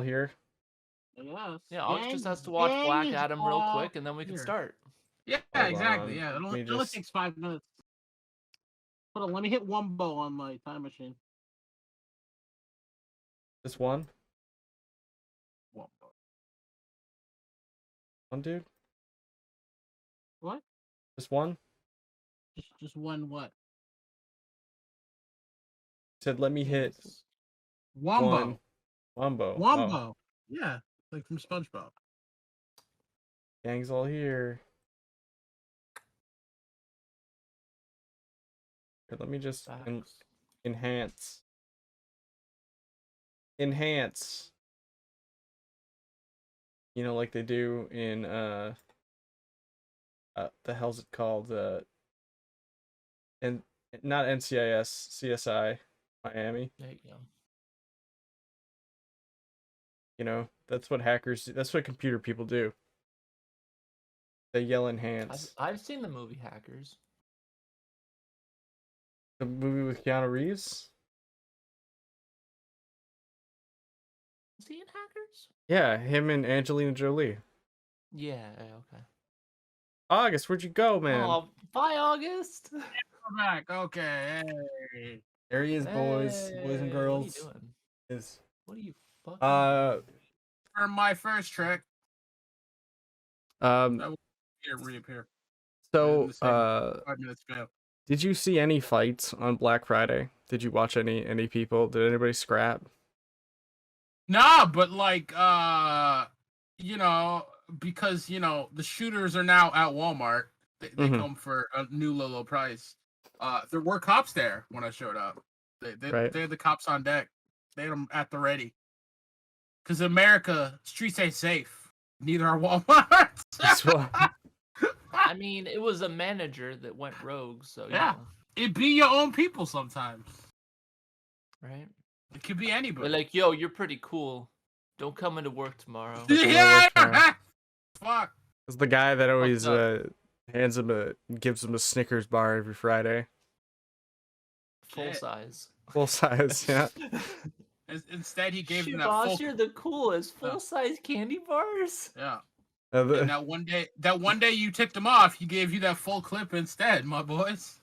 all here? Yes. Yeah, August just has to watch Black is Adam real all quick, and then we can here. start. Yeah, Hold exactly. on. Yeah, Let me it only just- takes 5 minutes. Hold on, let me hit Wumbo on my time machine. Just one? Wumbo. One, dude? What? Just one? Just one what? Said, let me hit Wumbo. one. Wumbo. Wumbo. Oh. Yeah, like from SpongeBob. Gang's all here. Here, let me just enhance. Enhance. You know, like they do in the hell's it called? And not NCIS, CSI Miami. There you go. You know, that's what hackers do. That's what computer people do. They yell enhance. I've seen the movie Hackers. The movie with Keanu Reeves? Is he in Hackers? Yeah, him and Angelina Jolie. Yeah, okay. August, where'd you go, man? Oh, bye, August. We're back. Okay. Hey. There he is, boys and Hey, girls. What are you doing? Is What are you fucking doing? For my first trick, reappear. So 5 minutes ago. did you see any fights on Black Friday? Did you watch any people? Did anybody scrap? Nah, but like you know, because the shooters are now at Walmart. They come for a new low price. There were cops there when I showed up. They had the cops on deck. They had them at the ready. Because America, streets ain't safe. Neither are Walmart. I mean, it was a manager that went rogue, so yeah. It be your own people sometimes. Right? It could be anybody. They're like, yo, you're pretty cool. Don't come into work tomorrow. Yeah. Fuck. It's the guy that always gives him a Snickers bar every Friday. Full size. Full size, yeah. Instead, he gave them that boss, you're the coolest. Full size candy bars. Yeah. And that one day you ticked him off, he gave you that full clip instead, my boys.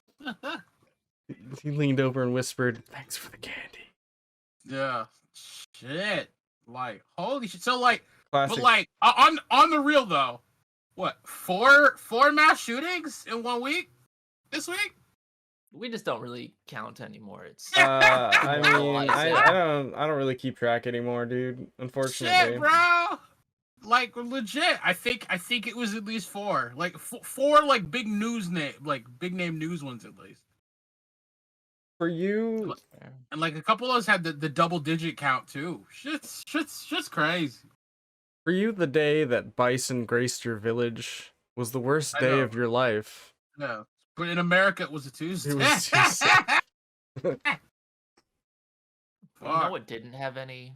He leaned over and whispered, "Thanks for the candy." Yeah. Shit. Like, holy shit. So like, classic. But like on the real though, what, four mass shootings in 1 week? This week? We just don't really count anymore. It's I mean, I don't really keep track anymore, dude. Unfortunately. Shit, bro. Like legit, I think it was at least 4. Like four like big name news ones at least. For you, and like a couple of us had the double digit count too. Shit's just crazy. For you, the day that bison graced your village was the worst day of your life. Yeah, but in America it was a Tuesday. It was Tuesday. It didn't have any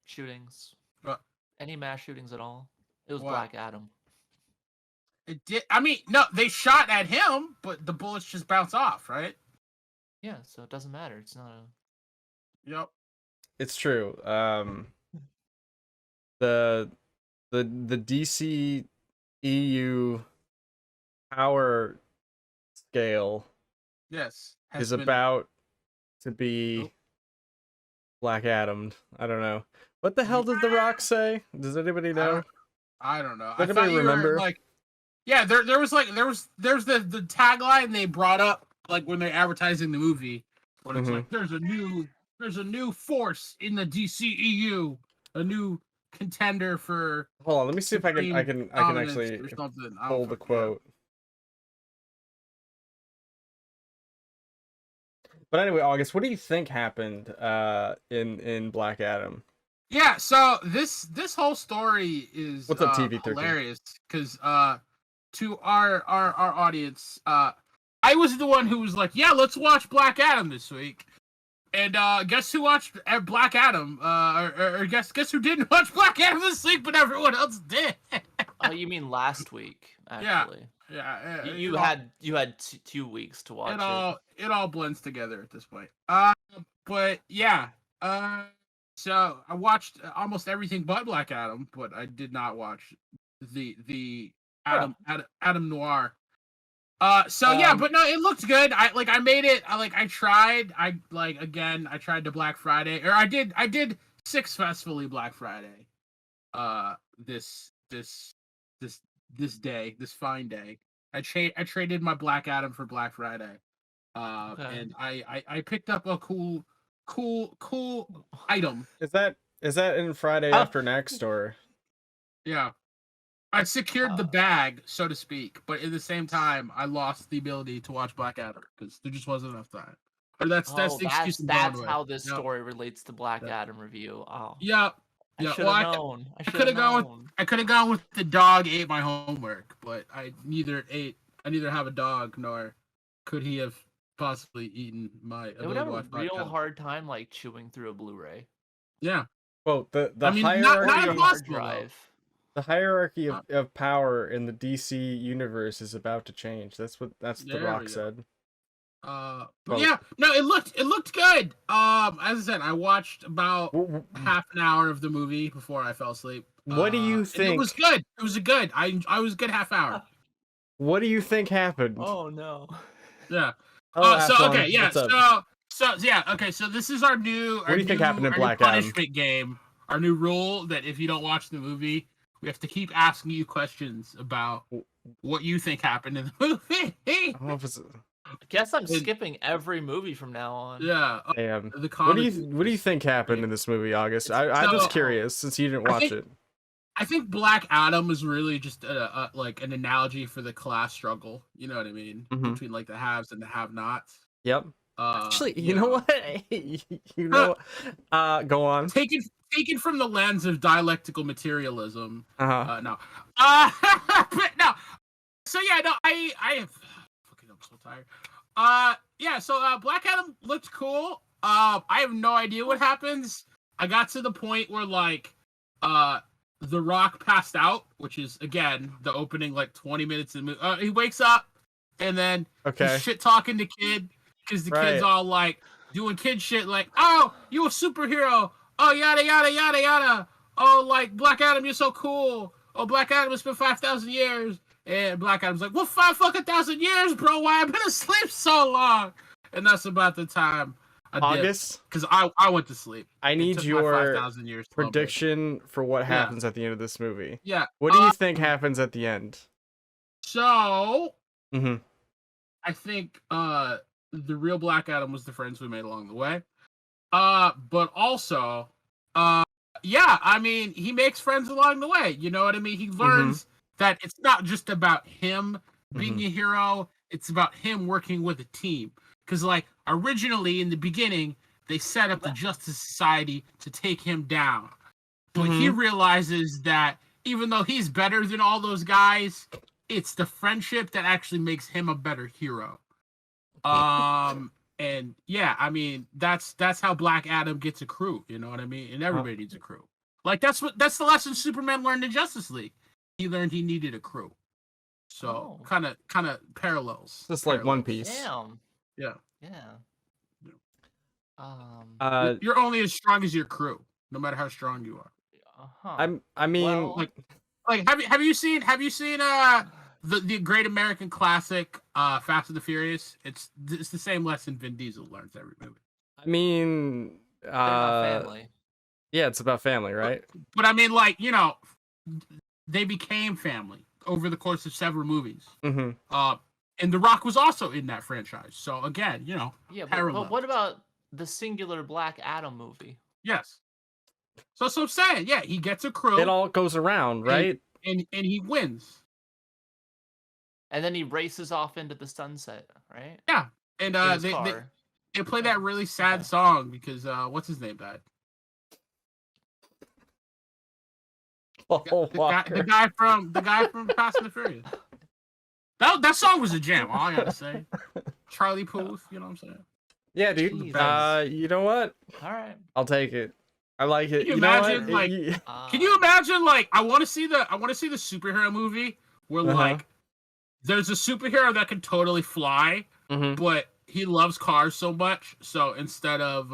shootings. What? Any mass shootings at all. It was What? Black Adam. It did. I mean, no, they shot at him, but the bullets just bounce off, right? Yeah, so it doesn't matter. It's not a. Yep. It's true. The DC EU power scale is about to be Black Adam'd. I don't know. What the hell did The Rock say? Does anybody know? I don't know. Does anybody remember? Yeah, there's the tagline they brought up like when they're advertising the movie, when it's like there's a new force in the DCEU, a new contender for. Hold on, let me see if I can actually pull the quote. But anyway, August, what do you think happened in Black Adam? Yeah, so this whole story is what's up, TV13? Hilarious because to our audience, I was the one who was like, yeah, let's watch Black Adam this week. And guess who watched Black Adam? Or guess who didn't watch Black Adam this week, but everyone else did. Oh, you mean last week? Actually, yeah. You had 2 weeks to watch it all blends together at this point. But yeah. So I watched almost everything but Black Adam, but I did not watch the Adam Noir. So yeah, but no, it looked good. I made it. I tried. I tried to Black Friday, or I did 6 Festfully Black Friday. This day, this fine day. I traded my Black Adam for Black Friday. And I picked up a cool item. Is that in Friday After Next, or? Yeah. I secured the bag, so to speak, but at the same time, I lost the ability to watch Black Adam because there just wasn't enough time. Or that's the excuse. That's how this story relates to Black Adam review. Oh. Yeah. I should have known. I could have gone with the dog ate my homework, but I neither have a dog nor could he have possibly eaten my ability It would have to watch a real hard time like chewing through a Blu-ray. Yeah. Well, the hierarchy not impossible, drive. The hierarchy of power in the DC universe is about to change. That's what The Rock said. Yeah, no, it looked good. As I said, I watched about half an hour of the movie before I fell asleep. What do you think? It was good. It was good. I was a good half hour. What do you think happened? Oh no. Yeah. Okay, yeah. So this is our new. What do you think happened in Black Adam? Punishment game. Our new rule that if you don't watch the movie, we have to keep asking you questions about what you think happened in the movie. I guess I'm skipping every movie from now on. Yeah. Damn. What do you think happened in this movie, August? I'm just curious since you didn't watch it. I think Black Adam is really just like an analogy for the class struggle. You know what I mean? Mm-hmm. Between like the haves and the have-nots. Yep. Actually, you know what? Go on. Taken from the lens of dialectical materialism. No. But no. So yeah, no. I fucking, I'm so tired. Yeah. So Black Adam looked cool. I have no idea what happens. I got to the point where like The Rock passed out, which is again the opening like 20 minutes in the movie. He wakes up and then he's shit talking to kid because the kid's all like doing kid shit like, oh, you a superhero. Oh, yada, yada, yada, yada. Oh, like, Black Adam, you're so cool. Oh, Black Adam has been 5,000 years. And Black Adam's like, well, 5,000 years, bro. Why I've been asleep so long? And that's about the time I did. Because I went to sleep. I need your prediction for what happens at the end of this movie. Yeah. What do you think happens at the end? So, I think the real Black Adam was the friends we made along the way. But also, yeah, I mean, he makes friends along the way. You know what I mean? He learns that it's not just about him being a hero. It's about him working with a team. Because, like, originally in the beginning, they set up the Justice Society to take him down. But he realizes that even though he's better than all those guys, it's the friendship that actually makes him a better hero. And yeah, I mean, that's how Black Adam gets a crew, you know what I mean? And everybody needs a crew. Like that's the lesson Superman learned in Justice League. He learned he needed a crew. So kind of parallels. Just like One Piece. Damn. Yeah. Yeah. You're only as strong as your crew, no matter how strong you are. I mean, well, like have you seen the great American classic Fast and the Furious? It's the same lesson Vin Diesel learns every movie. I mean, family. Yeah, it's about family, right? But I mean, like, you know, they became family over the course of several movies. And The Rock was also in that franchise. So again, you know, yeah. But what about the singular Black Adam movie? Yes. So I'm saying, yeah, he gets a crew. It all goes around, right? And he wins. And then he races off into the sunset, right? Yeah. And they play that really sad song because what's his name died? The guy from Fast and the Furious. That song was a jam. All I gotta say, Charlie Puth. You know what I'm saying? Yeah, dude. You know what? All right, I'll take it. I like it. Can you imagine, can you imagine, like, I want to see the superhero movie where like there's a superhero that can totally fly, but he loves cars so much, so instead of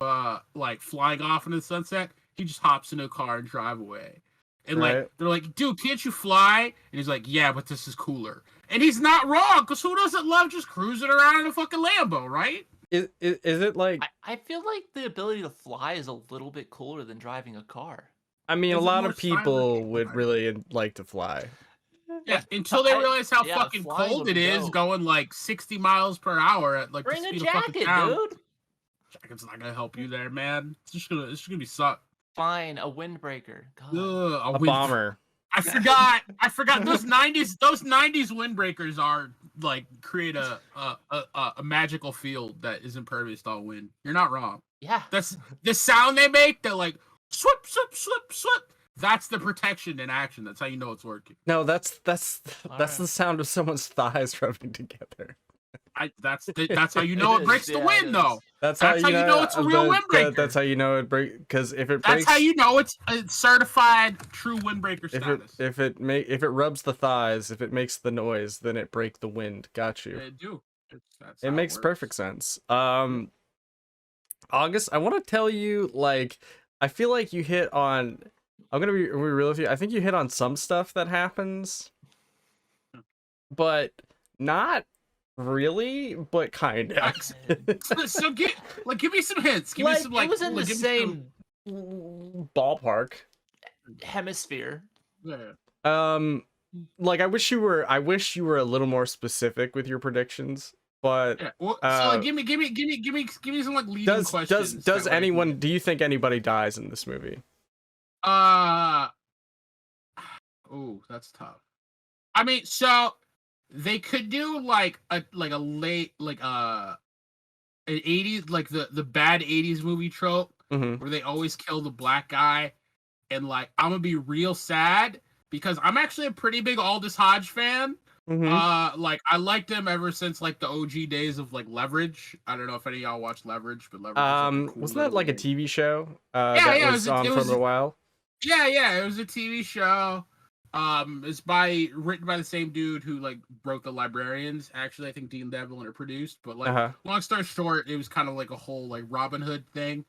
like flying off into the sunset, he just hops in a car and drive away. And Right. like they're like, dude, can't you fly? And he's like, yeah, but this is cooler. And he's not wrong, because who doesn't love just cruising around in a fucking Lambo, right? Is it like? I feel like the ability to fly is a little bit cooler than driving a car. I mean, a Is it lot more of people silent? would really like to fly. Yeah, until they realize how yeah, fucking flying cold would it be is, dope. going like 60 miles per hour at like Bring the a speed of fucking jacket, sound. dude. Jacket's not gonna help you there, man. It's just gonna be suck. Fine, a windbreaker. God. Ugh, A bomber. I forgot those 90s windbreakers are like create a magical field that is impervious to all wind. You're not wrong. Yeah. That's the sound they make. They're like swoop swoop swoop swoop. That's the protection in action. That's how you know it's working. No, that's the right. sound of someone's thighs rubbing together. That's how you know it breaks the wind, though. That's how you know it's a real windbreaker. That's how you know it break, because if it That's breaks, how you know it's a certified true windbreaker status. if it rubs the thighs, if it makes the noise, then it break the wind. Got you. They do. That's It how makes works. perfect sense. August, I want to tell you, like, I feel like you hit on. I'm gonna be real with you. I think you hit on some stuff that happens, but not really, but kind of. So give me some hints. Give me some it was in the give me same Ballpark. hemisphere. Yeah. Like I wish you were a little more specific with your predictions, but Yeah. Well, so like, give me some like leading questions. Does anyone? Do you think anybody dies in this movie? Oh, that's tough. I mean, so they could do like a late an 80s, like the bad 80s movie trope Mm-hmm. where they always kill the black guy, and like I'm gonna be real sad because I'm actually a pretty big Aldous Hodge fan. Mm-hmm. Like I liked him ever since like the OG days of like Leverage. I don't know if any of y'all watch Leverage, but Leverage is, like, a cool Wasn't that like a little- TV show? Yeah, that was on for a little while. Yeah, it was a TV show. It's written by the same dude who like wrote The Librarians. Actually, I think Dean Devlin produced. But like, long story short, it was kind of like a whole like Robin Hood thing.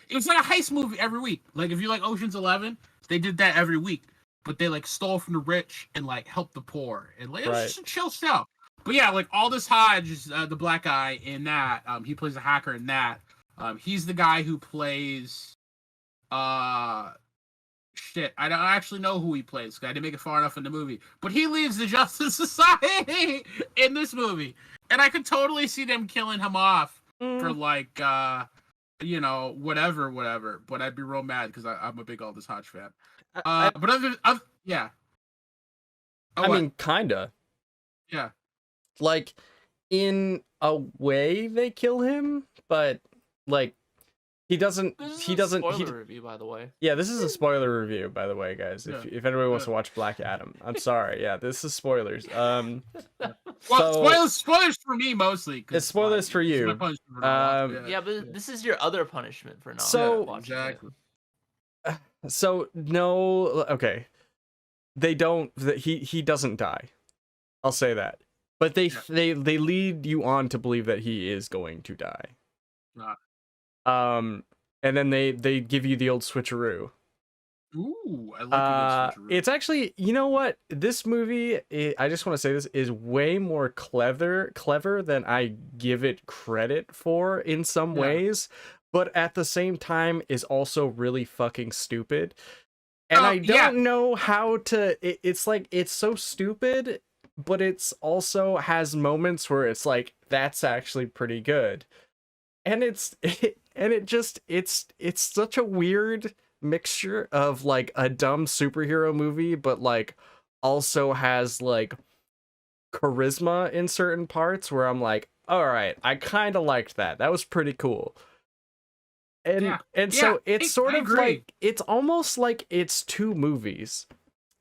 It was like a heist movie every week. Like if you like Ocean's 11, they did that every week. But they like stole from the rich and like helped the poor, and like it was just chill stuff. But yeah, like Aldous Hodge is the black guy in that. He plays a hacker in that. He's the guy who plays shit, I don't actually know who he plays. I didn't make it far enough in the movie. But he leaves the Justice Society in this movie. And I could totally see them killing him off for like whatever. But I'd be real mad because I'm a big Aldous Hodge fan. But yeah. I mean, kinda. Yeah. Like, in a way, they kill him, but like, he doesn't. Spoiler review, by the way. Yeah, this is a spoiler review, by the way, guys. If anybody wants to watch Black Adam, I'm sorry. Yeah, this is spoilers. Well, so, spoilers for me mostly. It's spoilers for you. Yeah, but this is your other punishment for not watching exactly. it. So no, okay. They don't. He doesn't die. I'll say that. But they lead you on to believe that he is going to die. And then they give you the old switcheroo. Ooh, I like the old switcheroo. It's actually, you know what? This movie, I just want to say this, is way more clever than I give it credit for in some ways, but at the same time is also really fucking stupid. And I don't know how to, it's like, it's so stupid, but it's also has moments where it's like, that's actually pretty good. And it's such a weird mixture of like a dumb superhero movie, but like also has like charisma in certain parts where I'm like, all right, I kind of liked that. That was pretty cool. And so it's sort of like, it's almost like it's two movies.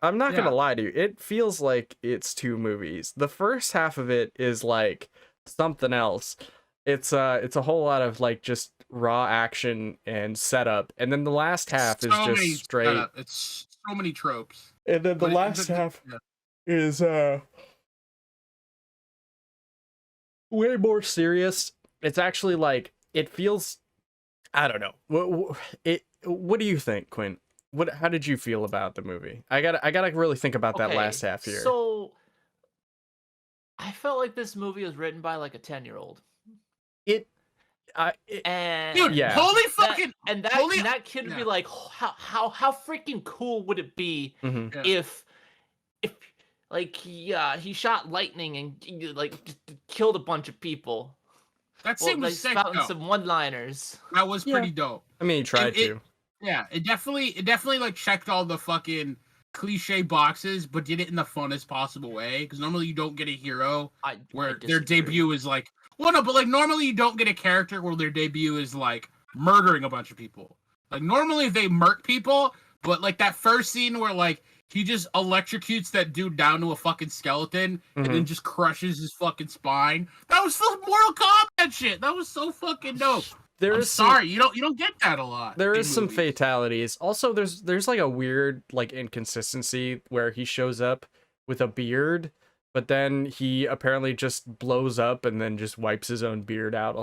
I'm not gonna lie to you. It feels like it's two movies. The first half of it is like something else. It's a whole lot of like just raw action and setup, and then the last half is just straight. It's so many tropes. And then the last half is way more serious. It's actually like, it feels, I don't know. what do you think, Quinn? How did you feel about the movie? I gotta really think about that last half here. So I felt like this movie was written by like a 10-year-old. And dude, yeah. holy fucking that kid would be like, how freaking cool would it be if like he shot lightning and like just killed a bunch of people. That seemed like sick, spouting though. some one-liners. That was pretty dope. I mean, he tried to. Yeah, it definitely like checked all the fucking cliche boxes, but did it in the funnest possible way. Because normally you don't get a hero where their debut is like, well, no, but like normally you don't get a character where their debut is like murdering a bunch of people. Like normally they murk people, but like that first scene where like he just electrocutes that dude down to a fucking skeleton and then just crushes his fucking spine. That was some Mortal Kombat shit. That was so fucking dope. You don't get that a lot. There is some fatalities. Also, there's like a weird like inconsistency where he shows up with a beard, but then he apparently just blows up and then just wipes his own beard out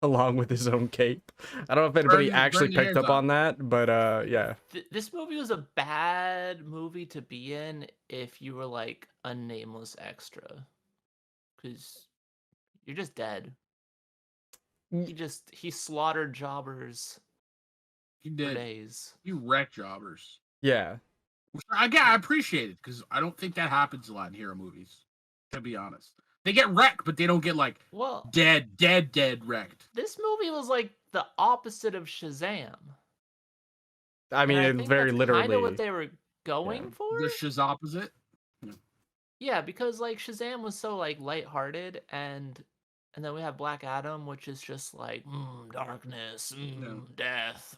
along with his own cape. I don't know if anybody actually picked up on that, but yeah. This movie was a bad movie to be in if you were like a nameless extra, because you're just dead. He slaughtered jobbers. He did. For days. He wrecked jobbers. Yeah. I appreciate it because I don't think that happens a lot in hero movies. To be honest, they get wrecked, but they don't get like dead wrecked. This movie was like the opposite of Shazam. I mean, it very literally. Kind of what they were going for. The Shaz opposite. Yeah, because like Shazam was so like lighthearted and then we have Black Adam, which is just like darkness, death,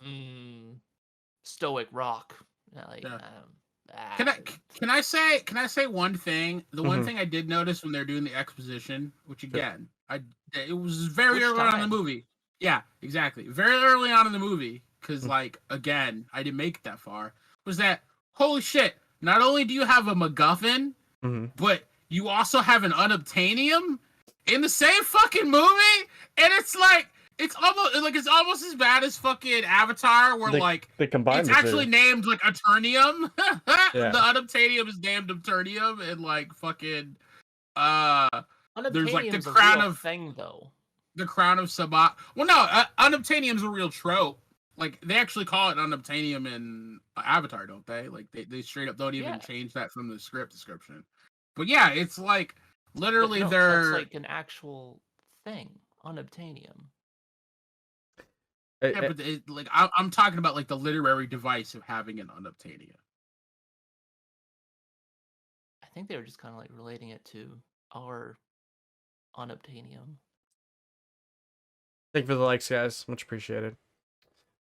stoic rock. Like, Can I say one thing? The one thing I did notice when they're doing the exposition, which again, it was very early on in the movie. Yeah, exactly. Very early on in the movie, because like again, I didn't make it that far. Was that holy shit? Not only do you have a MacGuffin, but you also have an unobtainium in the same fucking movie, and it's almost as bad as fucking Avatar, where they combine it's actually named like Eternium. The unobtainium is named Eternium, and like fucking there's like the crown of thing though. The crown of Sabat. Well, no, unobtainium's a real trope. Like they actually call it unobtainium in Avatar, don't they? Like they straight up don't even change that from the script description. But yeah, it's like literally they're like an actual thing, unobtainium. Yeah, but like I'm talking about like the literary device of having an unobtainium. I think they were just kind of like relating it to our unobtainium. Thank you for the likes, guys. Much appreciated.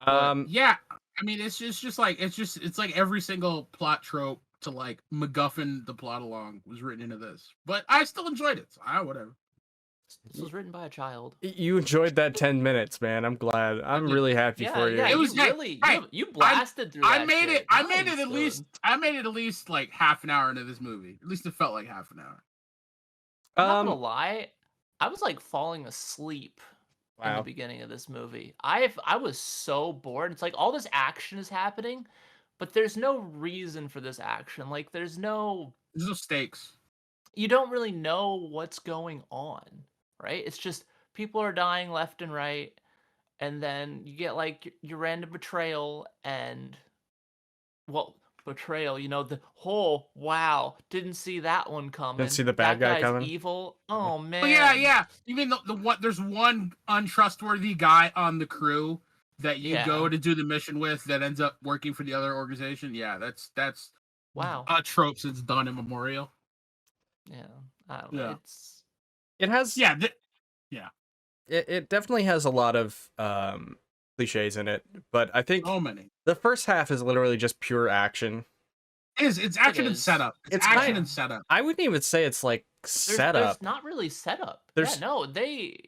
Yeah, I mean it's like every single plot trope to like MacGuffin the plot along was written into this, but I still enjoyed it. So whatever. This was written by a child. You enjoyed that 10 minutes, man. I'm glad. I'm really happy for you. Yeah, it was really you blasted through. I made it at least like half an hour into this movie. At least it felt like half an hour. I'm not gonna lie, I was like falling asleep in the beginning of this movie. I was so bored. It's like all this action is happening, but there's no reason for this action. Like there's no stakes. You don't really know what's going on, right? It's just people are dying left and right, and then you get like your random betrayal and betrayal, the whole didn't see that one coming. Didn't see the bad guy coming. Evil. Oh man. Well, yeah. You mean the what? There's one untrustworthy guy on the crew that you go to do the mission with that ends up working for the other organization. Yeah, that's a trope since Dawn Immemorial. Yeah, I don't know. It has It definitely has a lot of cliches in it, but I think so many. The first half is literally just pure action. It's action and setup. It's action and setup. I wouldn't even say it's like setup. There's not really setup. They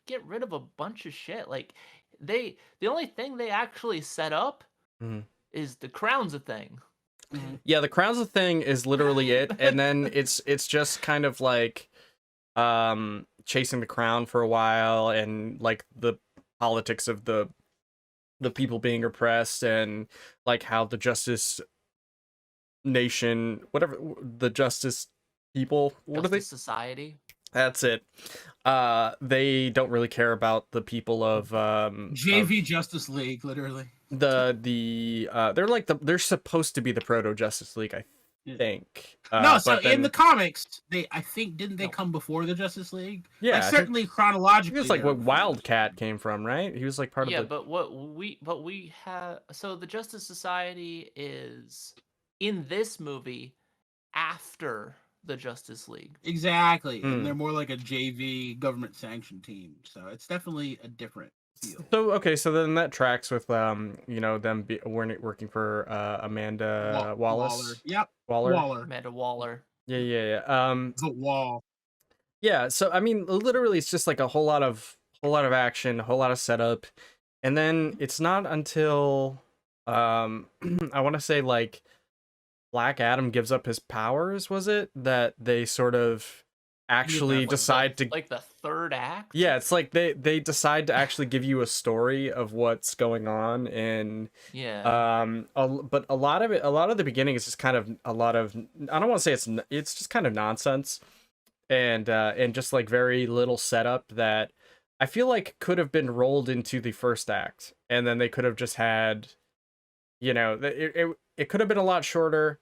get rid of a bunch of shit. Like the only thing they actually set up is the crown's a thing. Yeah, the crown's a thing is literally it, and then it's just kind of like chasing the crown for a while, and like the politics of the the people being oppressed, and like how the Justice Nation, whatever, the Justice people, what are they? Society. That's it. They don't really care about the people of JV Justice League, literally. They're supposed to be the proto Justice League, I think. No, so in the comics, I think didn't they come before the Justice League? Yeah, like, certainly chronologically. It's like what Wildcat came from, right? He was like part of the. Yeah, but we have, so the Justice Society is in this movie after the Justice League. Exactly, and they're more like a JV government sanctioned team, so it's definitely a different feel. So okay, so then that tracks with them working for Amanda Wallace. Waller. Yep. Waller. Amanda Waller. Yeah. The Wall. Yeah, so I mean, literally, it's just like a whole lot of action, a whole lot of setup, and then it's not until I want to say like Black Adam gives up his powers, was it, that they sort of actually decide to like the third act? Yeah, it's like they decide to actually give you a story of what's going on, and but a lot of the beginning is just kind of a lot of, I don't want to say it's just kind of nonsense, and just like very little setup that I feel like could have been rolled into the first act, and then they could have just had, it could have been a lot shorter.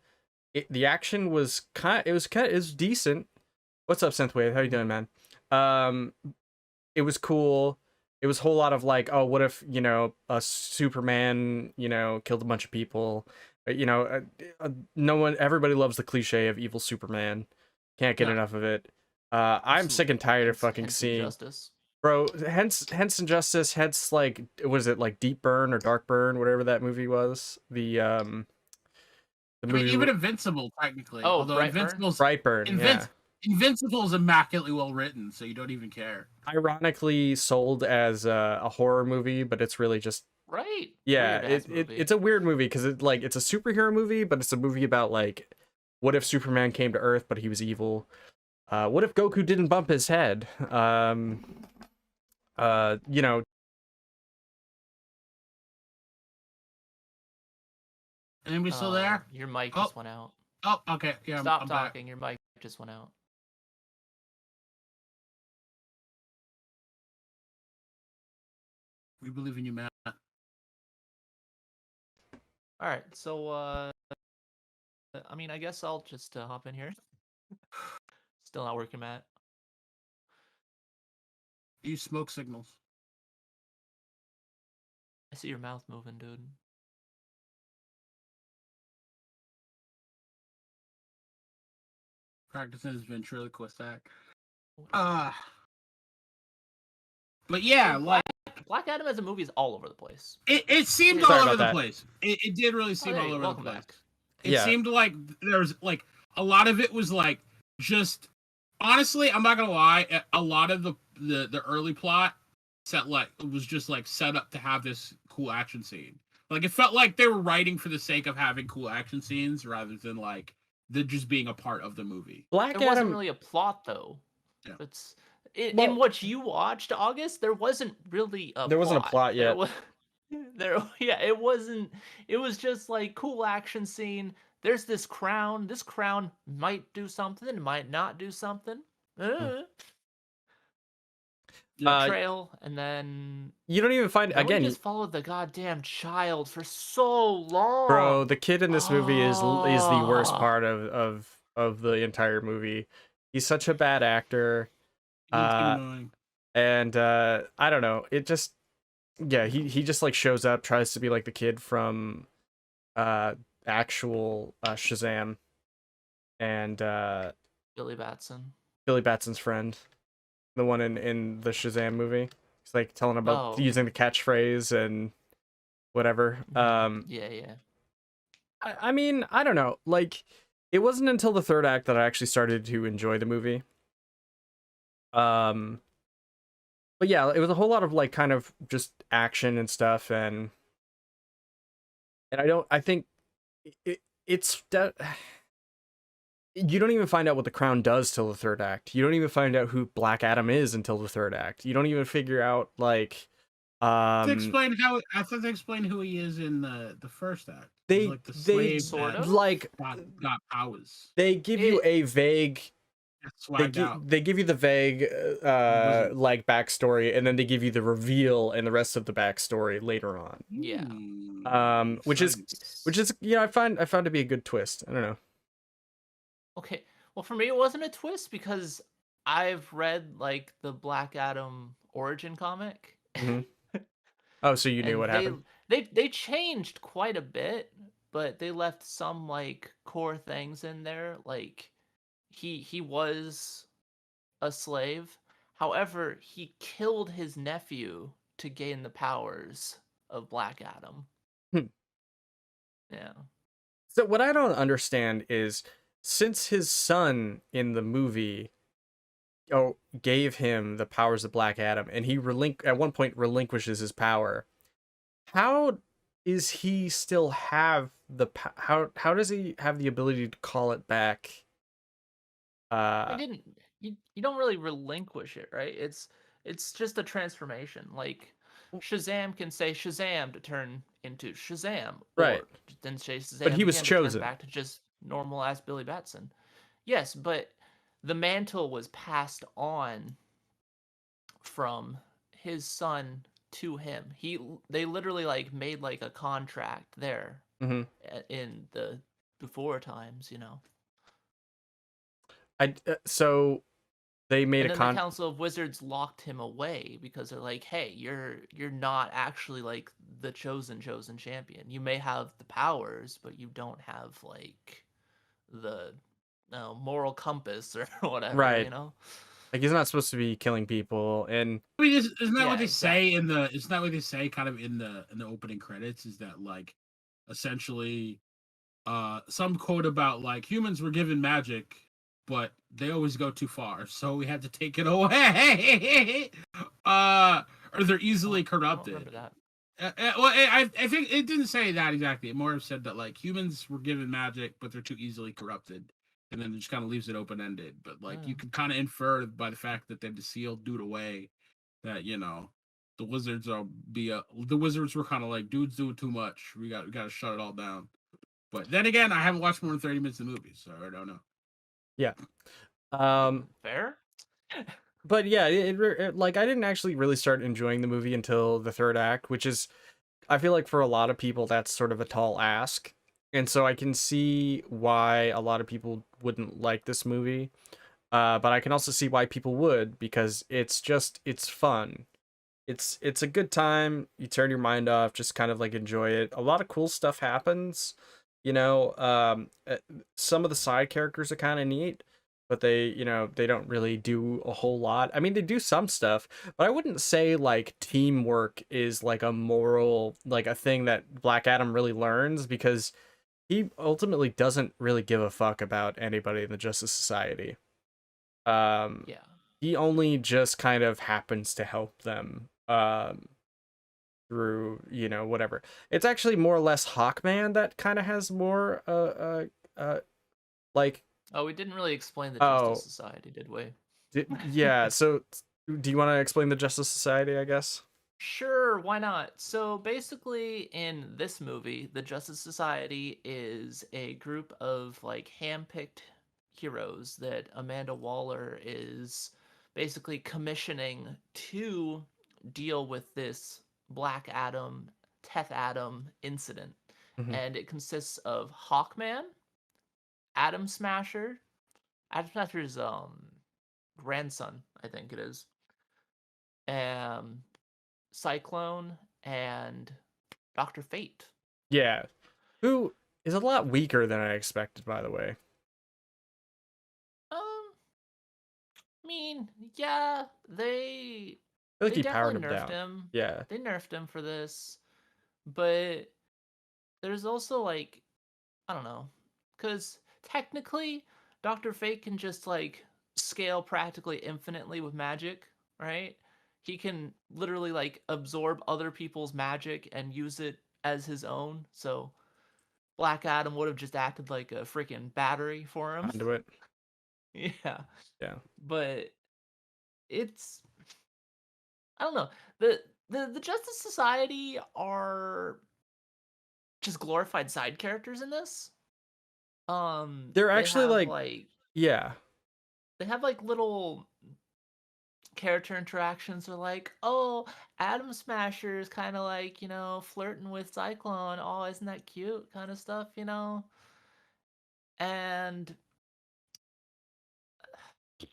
The action was it was decent. What's up, Synthwave? How you doing, man? It was cool. It was a whole lot of like, oh, what if, a Superman, killed a bunch of people? Everybody loves the cliche of evil Superman. Can't get enough of it. I'm sick and tired of fucking seeing. Justice. Bro, hence Injustice, hence like, was it like Deep Burn or Dark Burn, whatever that movie was? The movie, even Invincible, technically. Oh, although Brightburn. Invincible is immaculately well written, so you don't even care. Ironically sold as a horror movie, but it's really just Yeah, it's a weird movie because it's a superhero movie, but it's a movie about like, what if Superman came to Earth but he was evil? What if Goku didn't bump his head? Anybody still there? Your mic just went out. Oh, okay. Yeah, Stop I'm talking. Back. Your mic just went out. We believe in you, Matt. All right, so I mean, I guess I'll just hop in here. Still not working, Matt. Use smoke signals. I see your mouth moving, dude. Practicing his ventriloquist act. But yeah, like Black Adam as a movie is all over the place. It seemed all over the place. It did really seem all over the place. Back. It seemed like there was like a lot of it was like just, honestly, I'm not gonna lie, a lot of the early plot was just like set up to have this cool action scene. Like, it felt like they were writing for the sake of having cool action scenes rather than like just being a part of the movie. There wasn't really a plot though. Yeah. In what you watched, August, there wasn't really a wasn't a plot yet. It wasn't. It was just like cool action scene. There's this crown. This crown might do something, might not do something. Trail, and then you don't even find again. We just followed the goddamn child for so long, bro. The kid in this movie is the worst part of the entire movie. He's such a bad actor. And I don't know. It just, he just like shows up, tries to be like the kid from actual Shazam, and Billy Batson's friend, the one in the Shazam movie. He's like telling about using the catchphrase and whatever. Yeah. I mean, I don't know. Like, it wasn't until the third act that I actually started to enjoy the movie. But yeah, it was a whole lot of like kind of just action and stuff, and I think you don't even find out what the crown does till the third act. You don't even find out who Black Adam is until the third act. You don't even figure out like To explain how I thought they explained who he is in the first act. He's They like the slave sort that of like got powers. they give you a vague. Swagged out. They give you the vague like backstory, and then they give you the reveal and the rest of the backstory later on. Yeah. Which is I found to be a good twist. I don't know. Okay. Well, for me, it wasn't a twist because I've read like the Black Adam origin comic. Mm-hmm. Oh, so you knew what happened? They changed quite a bit, but they left some like core things in there. Like he was a slave. However, he killed his nephew to gain the powers of Black Adam. Yeah. So what I don't understand is, since his son in the movie gave him the powers of Black Adam, and he at one point relinquishes his power, how is he still have how does he have the ability to call it back? I didn't. You don't really relinquish it, right? It's just a transformation. Like Shazam can say Shazam to turn into Shazam, right? Or then say Shazam But he was again chosen to turn back to just normal ass Billy Batson. Yes, but the mantle was passed on from his son to him. They literally like made like a contract there in the before times, you know. So they made and then the Council of Wizards locked him away because they're like, hey, you're not actually like the chosen champion. You may have the powers, but you don't have like the moral compass or whatever, right. you know? Like, he's not supposed to be killing people, and I mean, isn't that what they say in the? Isn't that what they say kind of in the opening credits? Is that like essentially some quote about like humans were given magic, but they always go too far, so we had to take it away. Or they're easily corrupted. I don't remember well, I think it didn't say that exactly. It more said that like humans were given magic, but they're too easily corrupted, and then it just kind of leaves it open ended. But like you can kind of infer by the fact that they've sealed dude away that the wizards the wizards were kind of like, dude's doing too much. We got to shut it all down. But then again, I haven't watched more than 30 minutes of the movie, so I don't know. Yeah. Fair. But yeah, it like I didn't actually really start enjoying the movie until the third act, which is, I feel like for a lot of people that's sort of a tall ask. And so I can see why a lot of people wouldn't like this movie. But I can also see why people would, because it's fun. It's a good time. You turn your mind off, just kind of like enjoy it. A lot of cool stuff happens. Some of the side characters are kind of neat, but they don't really do a whole lot. I mean, they do some stuff, but I wouldn't say like teamwork is like a moral, like a thing that Black Adam really learns, because he ultimately doesn't really give a fuck about anybody in the Justice Society. Yeah. He only just kind of happens to help them through, whatever. It's actually more or less Hawkman that kind of has more like. Oh, we didn't really explain the Justice Society, did we? Yeah, so do you want to explain the Justice Society, I guess? Sure, why not? So basically, in this movie, the Justice Society is a group of like handpicked heroes that Amanda Waller is basically commissioning to deal with this Black Adam, Teth Adam incident. And it consists of Hawkman, Atom Smasher, Atom Smasher's grandson, I think it is, Cyclone, and Dr. Fate. Yeah. Who is a lot weaker than I expected, by the way. I mean, yeah, they I feel like he definitely powered him nerfed down. him. Yeah. They nerfed him for this. But there's also like, I don't know, because technically Dr. Fate can just like scale practically infinitely with magic, right? He can literally like absorb other people's magic and use it as his own. So Black Adam would have just acted like a freaking battery for him. Conduit. Yeah. Yeah. But it's, I don't know. the Justice Society are just glorified side characters in this. They're They actually have like yeah. they have like little character interactions are like, oh, Atom Smasher is kind of like, flirting with Cyclone. Oh, isn't that cute? Kind of stuff, And it's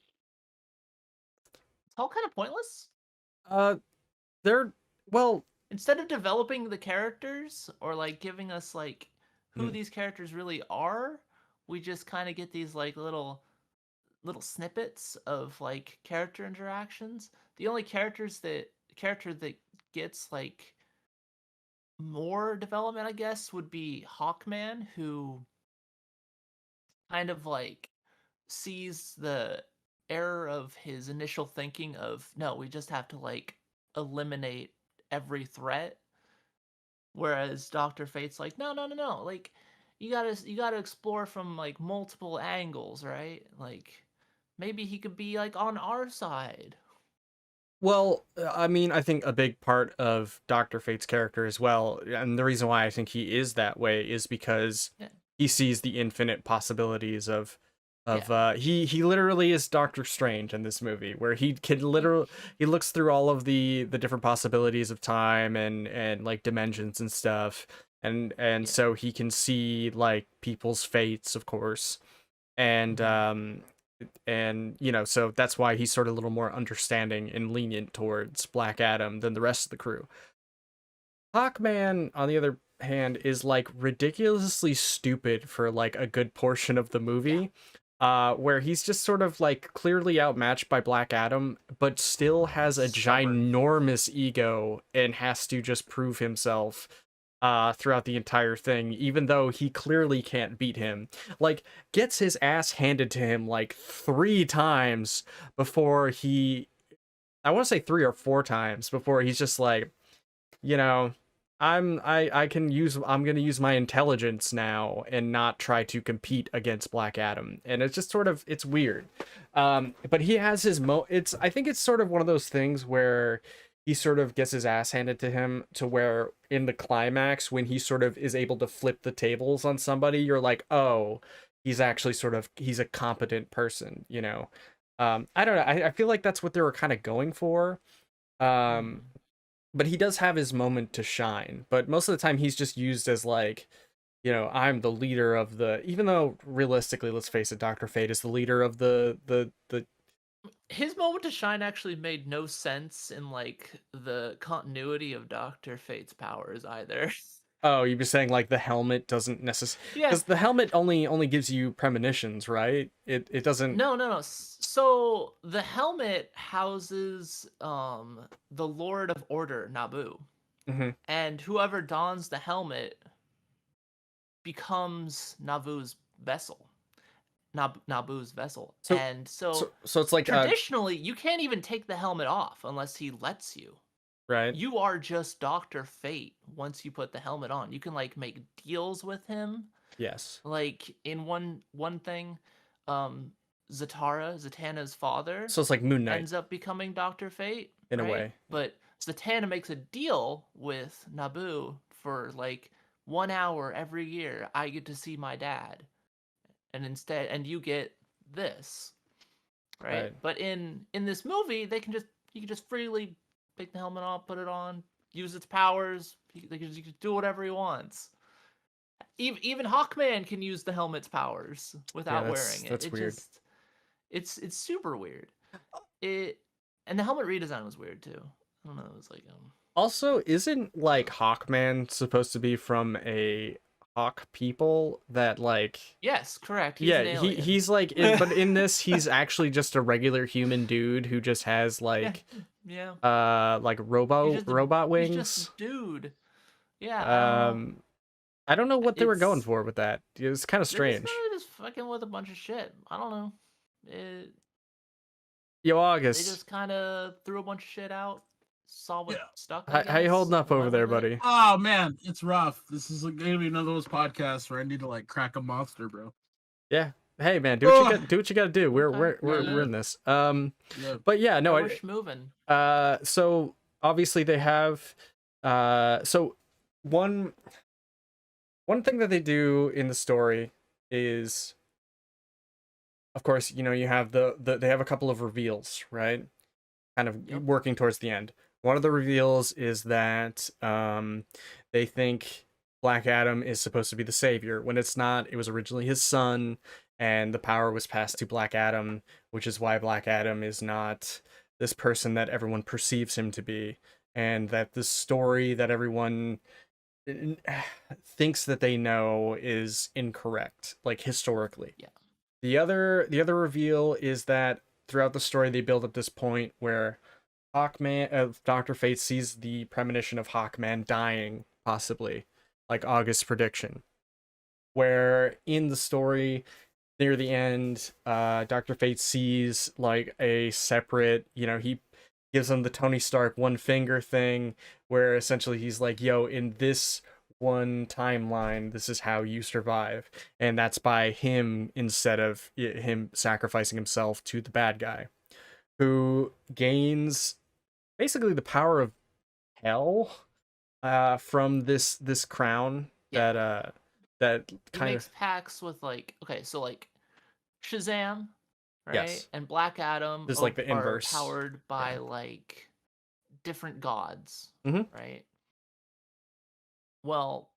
all kind of pointless. They're well, instead of developing the characters or like giving us like who these characters really are, we just kind of get these like little snippets of like character interactions. The only character that gets like more development, I guess, would be Hawkman, who kind of like sees the error of his initial thinking of, no, we just have to like eliminate every threat, whereas Dr. Fate's like, no, no, no, no, like you gotta explore from like multiple angles, right? Like maybe he could be like on our side. well, I mean, I think a big part of Dr. Fate's character as well, and the reason why I think he is that way is because Yeah. he sees the infinite possibilities of Yeah. He literally is Doctor Strange in this movie, where he can literally he looks through all of the different possibilities of time and like dimensions and stuff, and Yeah. so he can see like people's fates, of course, and so that's why he's sort of a little more understanding and lenient towards Black Adam than the rest of the crew. Hawkman, on the other hand, is like ridiculously stupid for like a good portion of the movie. Where he's just sort of like clearly outmatched by Black Adam, but still has a ginormous ego and has to just prove himself throughout the entire thing, even though he clearly can't beat him. Like, gets his ass handed to him like 3 times before I want to say 3 or 4 times before he's just like, you know, I'm gonna use my intelligence now and not try to compete against Black Adam. And it's just sort of, it's weird. But he has his I think it's sort of one of those things where he sort of gets his ass handed to him, to where in the climax, when he sort of is able to flip the tables on somebody, you're like, oh, he's actually he's a competent person, I don't know. I feel like that's what they were kind of going for. But he does have his moment to shine, but most of the time he's just used as like, I'm the leader of even though realistically, let's face it, Dr. Fate is the leader of the his moment to shine actually made no sense in like the continuity of Dr. Fate's powers either. Oh, you're saying like the helmet doesn't necessarily, because the helmet only gives you premonitions, right? It doesn't. No. So the helmet houses the Lord of Order, Nabu. Mm-hmm. And whoever dons the helmet becomes Nabu's vessel. Nabu's vessel. So it's like traditionally you can't even take the helmet off unless he lets you. Right. You are just Dr. Fate once you put the helmet on. You can like make deals with him. Yes. Like in one thing, Zatanna's father, so it's like Moon Knight ends up becoming Dr. Fate in a way. But Zatanna makes a deal with Nabu for like 1 hour every year. I get to see my dad, and you get this, right? But in this movie, you can just freely take the helmet off, put it on, use its powers. He can do whatever he wants. Even Hawkman can use the helmet's powers without wearing it. That's weird. It's super weird. And the helmet redesign was weird too. I don't know. It was like Also, isn't like Hawkman supposed to be from a hawk people that like? Yes, correct. He's like, but in this, he's actually just a regular human dude who just has like, like robot wings. He's just a dude. Yeah. I don't know what they were going for with that. It was kind of strange. They're just fucking with a bunch of shit. I don't know. Yo, Au-gast. They just kind of threw a bunch of shit out. Saw what stuck. How you holding up over there, buddy? Oh man, it's rough. This is gonna be another of those podcasts where I need to like crack a monster, bro. Yeah. Hey man, do what you got to do. We're in this. But yeah, no. We're moving. So obviously they have so one thing that they do in the story is, of course, you know, you have they have a couple of reveals, right? Kind of working towards the end. One of the reveals is that they think Black Adam is supposed to be the savior when it's not. It was originally his son, and the power was passed to Black Adam, which is why Black Adam is not this person that everyone perceives him to be, and that the story that everyone thinks that they know is incorrect, like historically. Yeah. The other reveal is that throughout the story they build up this point where Hawkman, Dr. Fate sees the premonition of Hawkman dying, possibly, like August's prediction. Where in the story, near the end, Dr. Fate sees like a separate, you know, he gives him the Tony Stark one finger thing, where essentially he's like, yo, in this one timeline, this is how you survive. And that's by him instead of him sacrificing himself to the bad guy, who gains basically the power of hell from this crown that kind makes pacts with like, okay, so like Shazam, right? Yes. And Black Adam is like the inverse, powered by like different gods, mm-hmm. right? Well,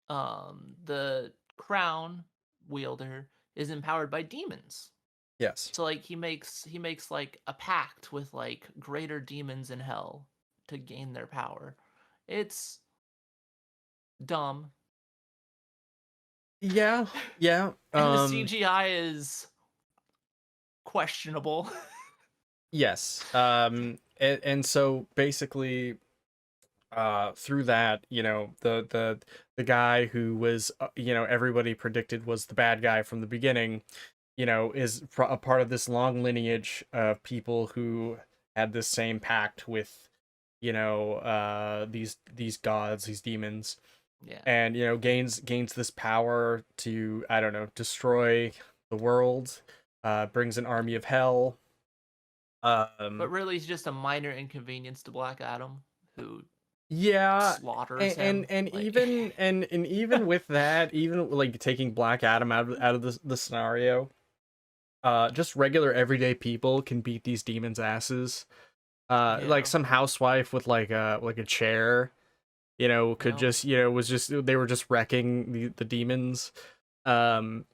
the crown wielder is empowered by demons. Yes. So like he makes like a pact with like greater demons in hell to gain their power. It's dumb. Yeah. And the CGI is questionable. Yes. And so basically through that, you know, the guy who was you know, everybody predicted was the bad guy from the beginning, you know, is a part of this long lineage of people who had this same pact with, you know, these gods, these demons. Yeah. And, you know, gains this power to, I don't know, destroy the world, brings an army of hell. But really he's just a minor inconvenience to Black Adam, who slaughters him. And like... even with that, even like taking Black Adam out of the scenario, just regular everyday people can beat these demons' asses. Like some housewife with like a chair, you know, could just, you know, they were just wrecking the demons. So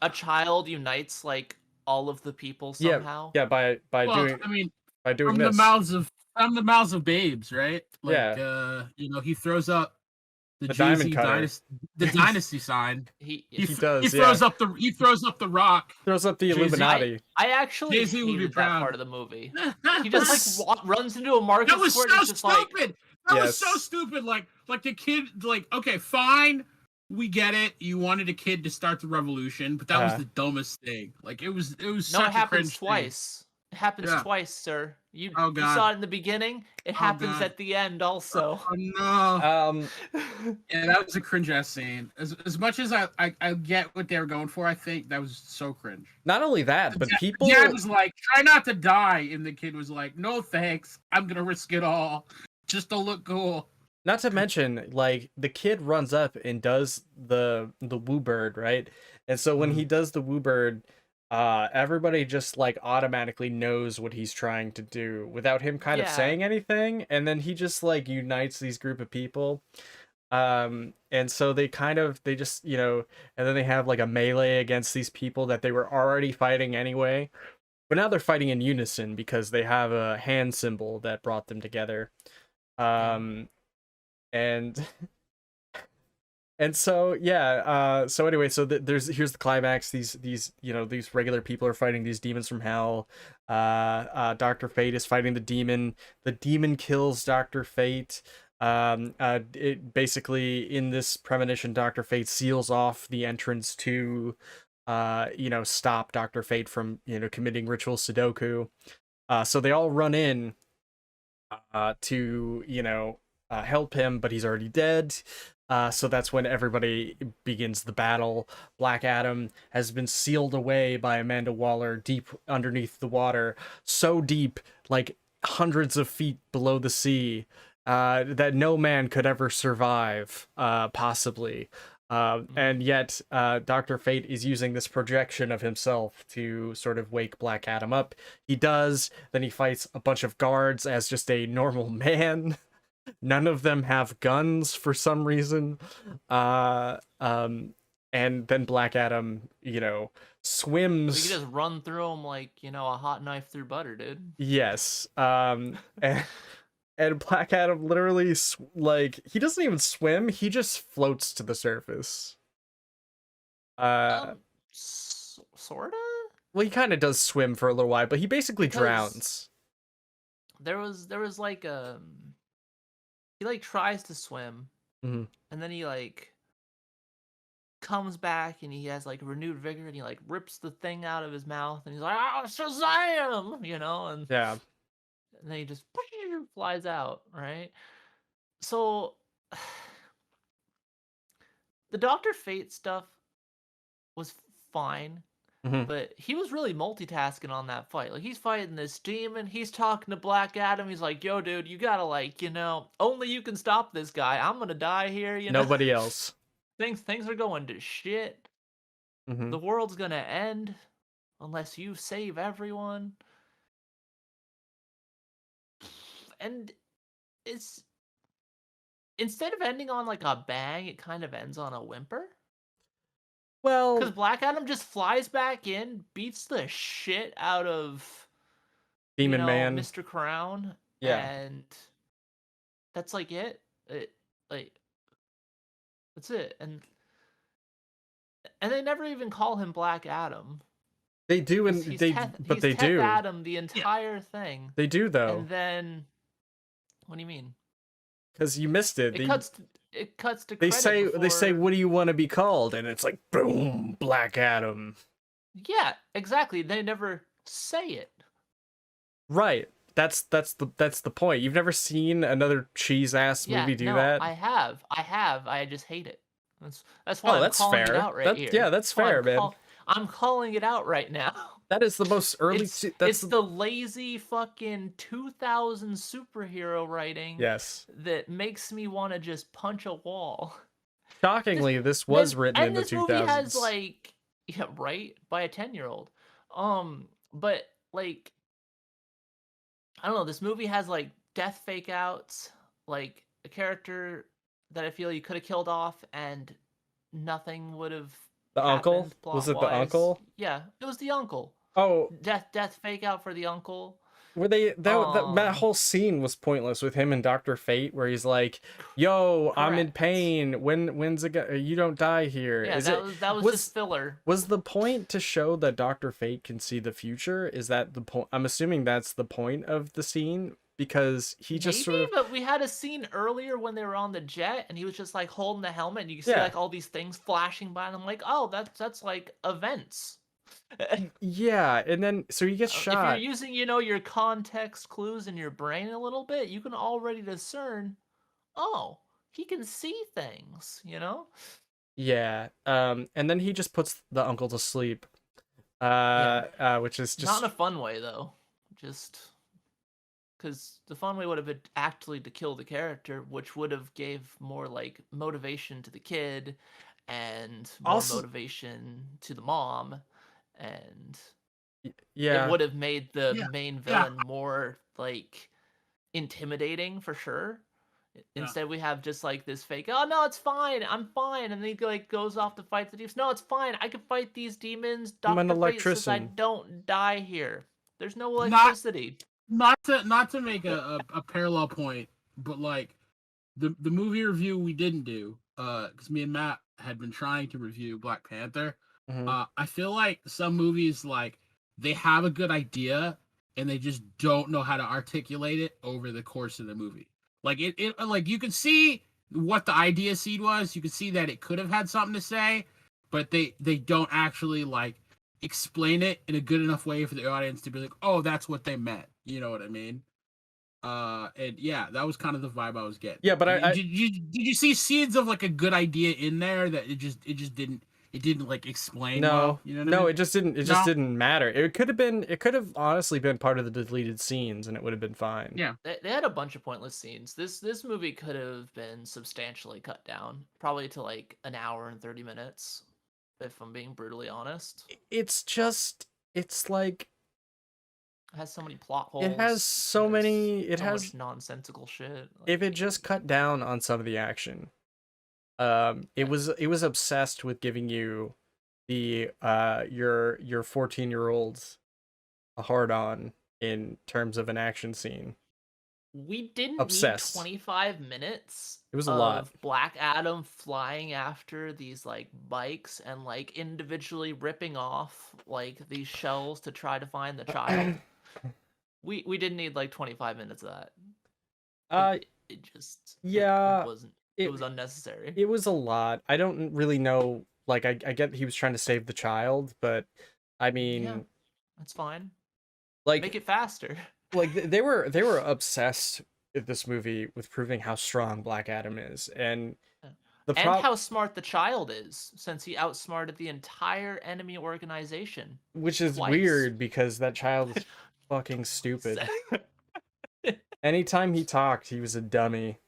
a child unites like all of the people somehow. Yeah, by doing, I mean, by doing from this. From the mouths of babes, right? Like, you know, he throws up the diamond cutter, the dynasty sign. He does. He throws up the rock. Throws up the Illuminati. I actually hated that part of the movie. He just like runs into a market. That was square so and just stupid. That was so stupid. Like the kid, like, okay, fine, we get it. You wanted a kid to start the revolution, but that was the dumbest thing. Like it was. No, such it happens a twice. It happens twice, sir. You God. You saw it in the beginning. It happens at the end also. Oh no. Yeah, that was a cringe ass scene. As much as I get what they were going for, I think that was so cringe. Not only that, but people. Dad was like, "Try not to die," and the kid was like, "No thanks. I'm gonna risk it all just to look cool." Not to mention, like, the kid runs up and does the woo bird, right? And so when he does the woo bird, everybody just like automatically knows what he's trying to do without him kind of saying anything, and then he just like unites these group of people. And so they just, you know, and then they have like a melee against these people that they were already fighting anyway, but now they're fighting in unison because they have a hand symbol that brought them together. And so so anyway, so here's the climax. These you know, these regular people are fighting these demons from hell. Dr. Fate is fighting the demon kills Dr. Fate. It basically, in this premonition, Dr. Fate seals off the entrance to you know, stop Dr. Fate from, you know, committing ritual Sudoku. So they all run in to, you know, help him, but he's already dead. So that's when everybody begins the battle. Black Adam has been sealed away by Amanda Waller deep underneath the water. So deep, like, hundreds of feet below the sea, that no man could ever survive, possibly. And yet, Dr. Fate is using this projection of himself to sort of wake Black Adam up. He does, then he fights a bunch of guards as just a normal man. None of them have guns for some reason. And then Black Adam, swims. You can just run through them like, a hot knife through butter, dude. Yes. And Black Adam literally, he doesn't even swim. He just floats to the surface. Sorta? Well, he kind of does swim for a little while, but he basically drowns. There was like, he like tries to swim, and then he like comes back and he has like renewed vigor and he like rips the thing out of his mouth and he's like, "Oh, Shazam!" And yeah, and then he just flies out, right? So the Dr. Fate stuff was fine, but he was really multitasking on that fight. Like, he's fighting this demon, he's talking to Black Adam, he's like, "Yo, dude, you gotta only you can stop this guy. I'm gonna die here, Nobody else. Things are going to shit. The world's gonna end unless you save everyone." And it's, instead of ending on like a bang, it kind of ends on a whimper. Well, because Black Adam just flies back in, beats the shit out of Demon Man, Mr. Crown, and that's like it. That's it. And they never even call him Black Adam. They do, and he's they Teth do Adam the entire thing. They do, though. And then, what do you mean? Because you missed it. It cuts to they credit say, "What do you want to be called?" And it's like, boom, Black Adam. Yeah, exactly. They never say it. Right. That's the point. You've never seen another cheese ass movie do that? I have. I just hate it. That's why I'm calling it out right here. Yeah, that's fair, man. I'm calling it out right now. That is the most early. It's the lazy fucking 2000 superhero writing. Yes. That makes me want to just punch a wall. Shockingly, this was written in the 2000s. And this movie has right, by a 10-year-old. But like, I don't know. This movie has like death fake outs, like a character that I feel you could have killed off and nothing would have. The uncle? Was it the uncle? Yeah, it was the uncle. Oh, death fake out for the uncle. Were they that whole scene was pointless with him and Dr. Fate, where he's like, "Yo, correct. I'm in pain. When's it you don't die here." Yeah, that was just filler. Was the point to show that Dr. Fate can see the future? Is that the point? I'm assuming that's the point of the scene, because he just but we had a scene earlier when they were on the jet and he was just like holding the helmet and you can see like all these things flashing by and I'm like, oh, that's like events. Yeah, and then so he gets shot. If you're using your context clues in your brain a little bit, you can already discern, oh, he can see things, Yeah. And then he just puts the uncle to sleep, which is just not in a fun way though, just because the fun way would have been actually to kill the character, which would have gave more like motivation to the kid and more motivation to the mom, and it would have made the main villain more like intimidating for sure. Instead, we have just like this fake, "Oh no, it's fine, I'm fine," and then he like goes off to fight the demons. "No, it's fine, I can fight these demons. Dr. Fate says I don't die here. There's no electricity." Not to make a parallel point, but like the movie review we didn't do, because me and Matt had been trying to review Black Panther. I feel like some movies, like, they have a good idea and they just don't know how to articulate it over the course of the movie. Like it like you can see what the idea seed was, you can see that it could have had something to say, but they don't actually like explain it in a good enough way for the audience to be like, oh, that's what they meant. You know what I mean? And yeah, that was kind of the vibe I was getting. Yeah, but did you see seeds of like a good idea in there that it just it didn't like explain No, well. You know what I no, mean? it just didn't. It just didn't matter. It could have honestly been part of the deleted scenes, and it would have been fine. Yeah, They had a bunch of pointless scenes. This movie could have been substantially cut down, probably to like an hour and 30 minutes, if I'm being brutally honest. It's like it has so many plot holes. It has so many. It so has much nonsensical shit. Like, if it just cut down on some of the action, it was obsessed with giving you the your 14-year-olds a hard on in terms of an action scene. We didn't Obsessed. need 25 minutes. It was a lot. Black Adam flying after these like bikes and like individually ripping off like these shells to try to find the child. we didn't need like 25 minutes of that. It just it was unnecessary. It was a lot. I don't really know. Like I get he was trying to save the child, but I mean, yeah, that's fine. Like make it faster. Like they were obsessed in this movie with proving how strong Black Adam is, and how smart the child is, since he outsmarted the entire enemy organization. Which is weird because that child is fucking stupid. Anytime he talked, he was a dummy.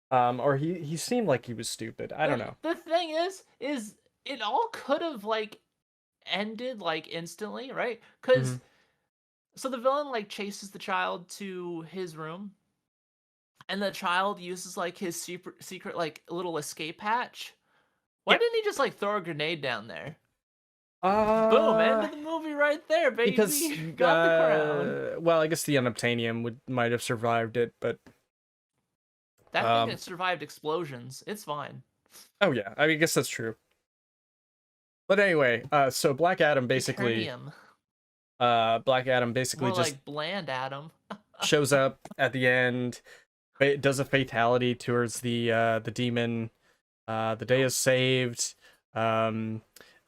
Or he seemed like he was stupid. I don't know. The thing is it all could have like ended like instantly, right? Because so the villain like chases the child to his room, and the child uses like his secret like little escape hatch. Why didn't he just like throw a grenade down there? Boom! End of the movie right there, baby. Because got the crown. Well, I guess the unobtainium might have survived it, but that thing survived explosions. It's fine. Oh yeah, I guess that's true. But anyway, so Black Adam basically. Black Adam basically more just like bland Adam shows up at the end. It does a fatality towards the demon. The day is saved.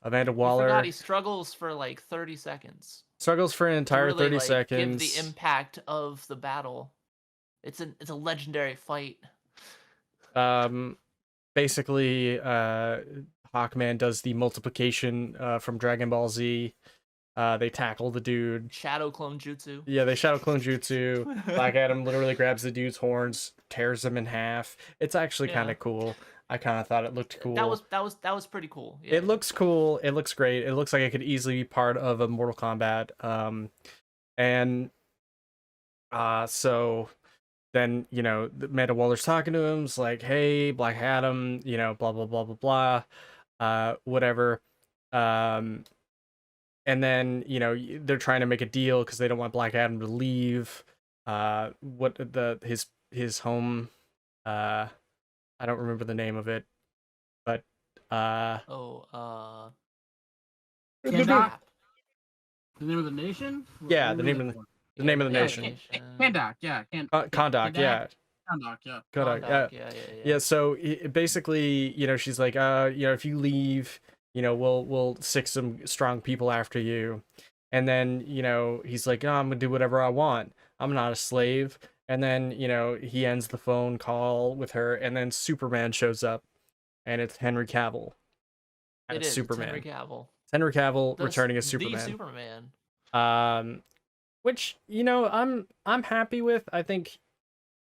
Amanda Waller. I forgot he struggles for like 30 seconds. Struggles for an entire really, 30 seconds. Give the impact of the battle. It's a legendary fight. Basically, Hawkman does the multiplication from Dragon Ball Z. They tackle the dude. Shadow clone jutsu. Yeah, they shadow clone jutsu. Black Adam literally grabs the dude's horns, tears them in half. It's actually kind of cool. I kind of thought it looked cool. That was pretty cool. Yeah. It looks cool. It looks great. It looks like it could easily be part of a Mortal Kombat. So then, you know, Amanda Waller's talking to him. It's like, hey, Black Adam, you know, blah, blah, blah, blah, blah, whatever. And then, you know, they're trying to make a deal because they don't want Black Adam to leave. His home. I don't remember the name of it, but The name of the nation? Yeah, the name of the nation. Kahndaq, yeah. Kahndaq, yeah. Kahndaq, yeah. Yeah, so basically, you know, she's like, you know, if you leave, you know, we'll sick some strong people after you. And then, you know, he's like, oh, I'm gonna do whatever I want. I'm not a slave. And then, you know, he ends the phone call with her, and then Superman shows up, and it's Henry Cavill. It is Superman. It's Henry Cavill. Henry Cavill returning as Superman. The Superman. Which, you know, I'm happy with. I think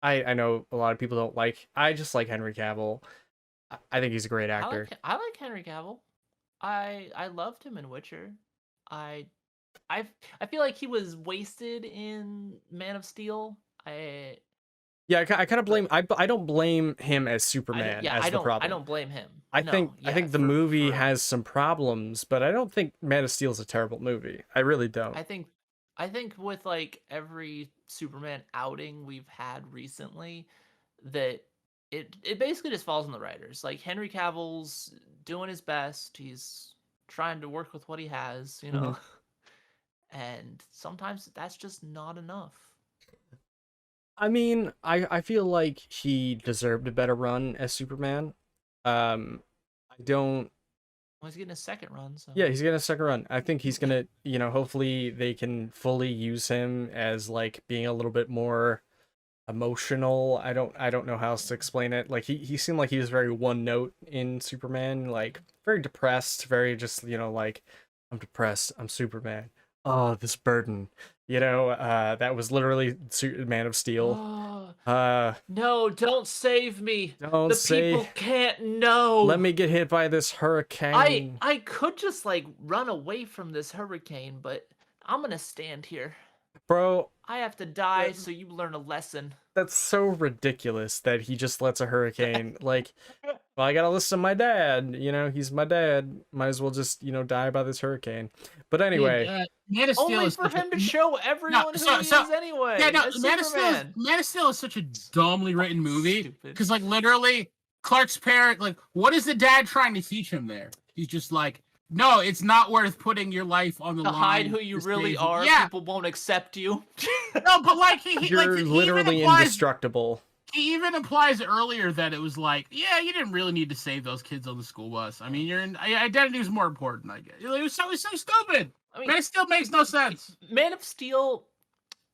I know a lot of people don't like. I just like Henry Cavill. I think he's a great actor. I like Henry Cavill. I loved him in Witcher. I feel like he was wasted in Man of Steel. I kind of blame. I don't blame him as Superman. The problem. I don't blame him. I think the movie has some problems, but I don't think Man of Steel is a terrible movie. I really don't. I think with like every Superman outing we've had recently, that it basically just falls on the writers. Like Henry Cavill's doing his best. He's trying to work with what he has, you know. And sometimes that's just not enough. I mean, I feel like he deserved a better run as Superman. I don't. Well, he's getting a second run. So. Yeah, he's getting a second run. I think he's gonna, you know, hopefully they can fully use him as like being a little bit more emotional. I don't know how else to explain it. Like he seemed like he was very one note in Superman. Like very depressed, very just, like, I'm depressed, I'm Superman. Oh, this burden. That was literally Man of Steel. No, don't save me. Don't The say. people can't know. Let me get hit by this hurricane. I could just like run away from this hurricane, but I'm gonna stand here. Bro, I have to die so you learn a lesson. That's so ridiculous that he just lets a hurricane like, well, I gotta listen to my dad. He's my dad. Might as well just, die by this hurricane. But anyway, Man of Steel only is for him to show everyone who he is anyway. Yeah, no, Man of Steel is such a dumbly written movie because, like, literally, Clark's parent, like, what is the dad trying to teach him there? He's just like, no, it's not worth putting your life on the line. To hide who you really are. Yeah. People won't accept you. No, but like you're literally indestructible. He even implies earlier that it was like, yeah, you didn't really need to save those kids on the school bus. I mean, identity is more important, I guess. It was so stupid. I mean, Man of Steel makes no sense. Man of Steel.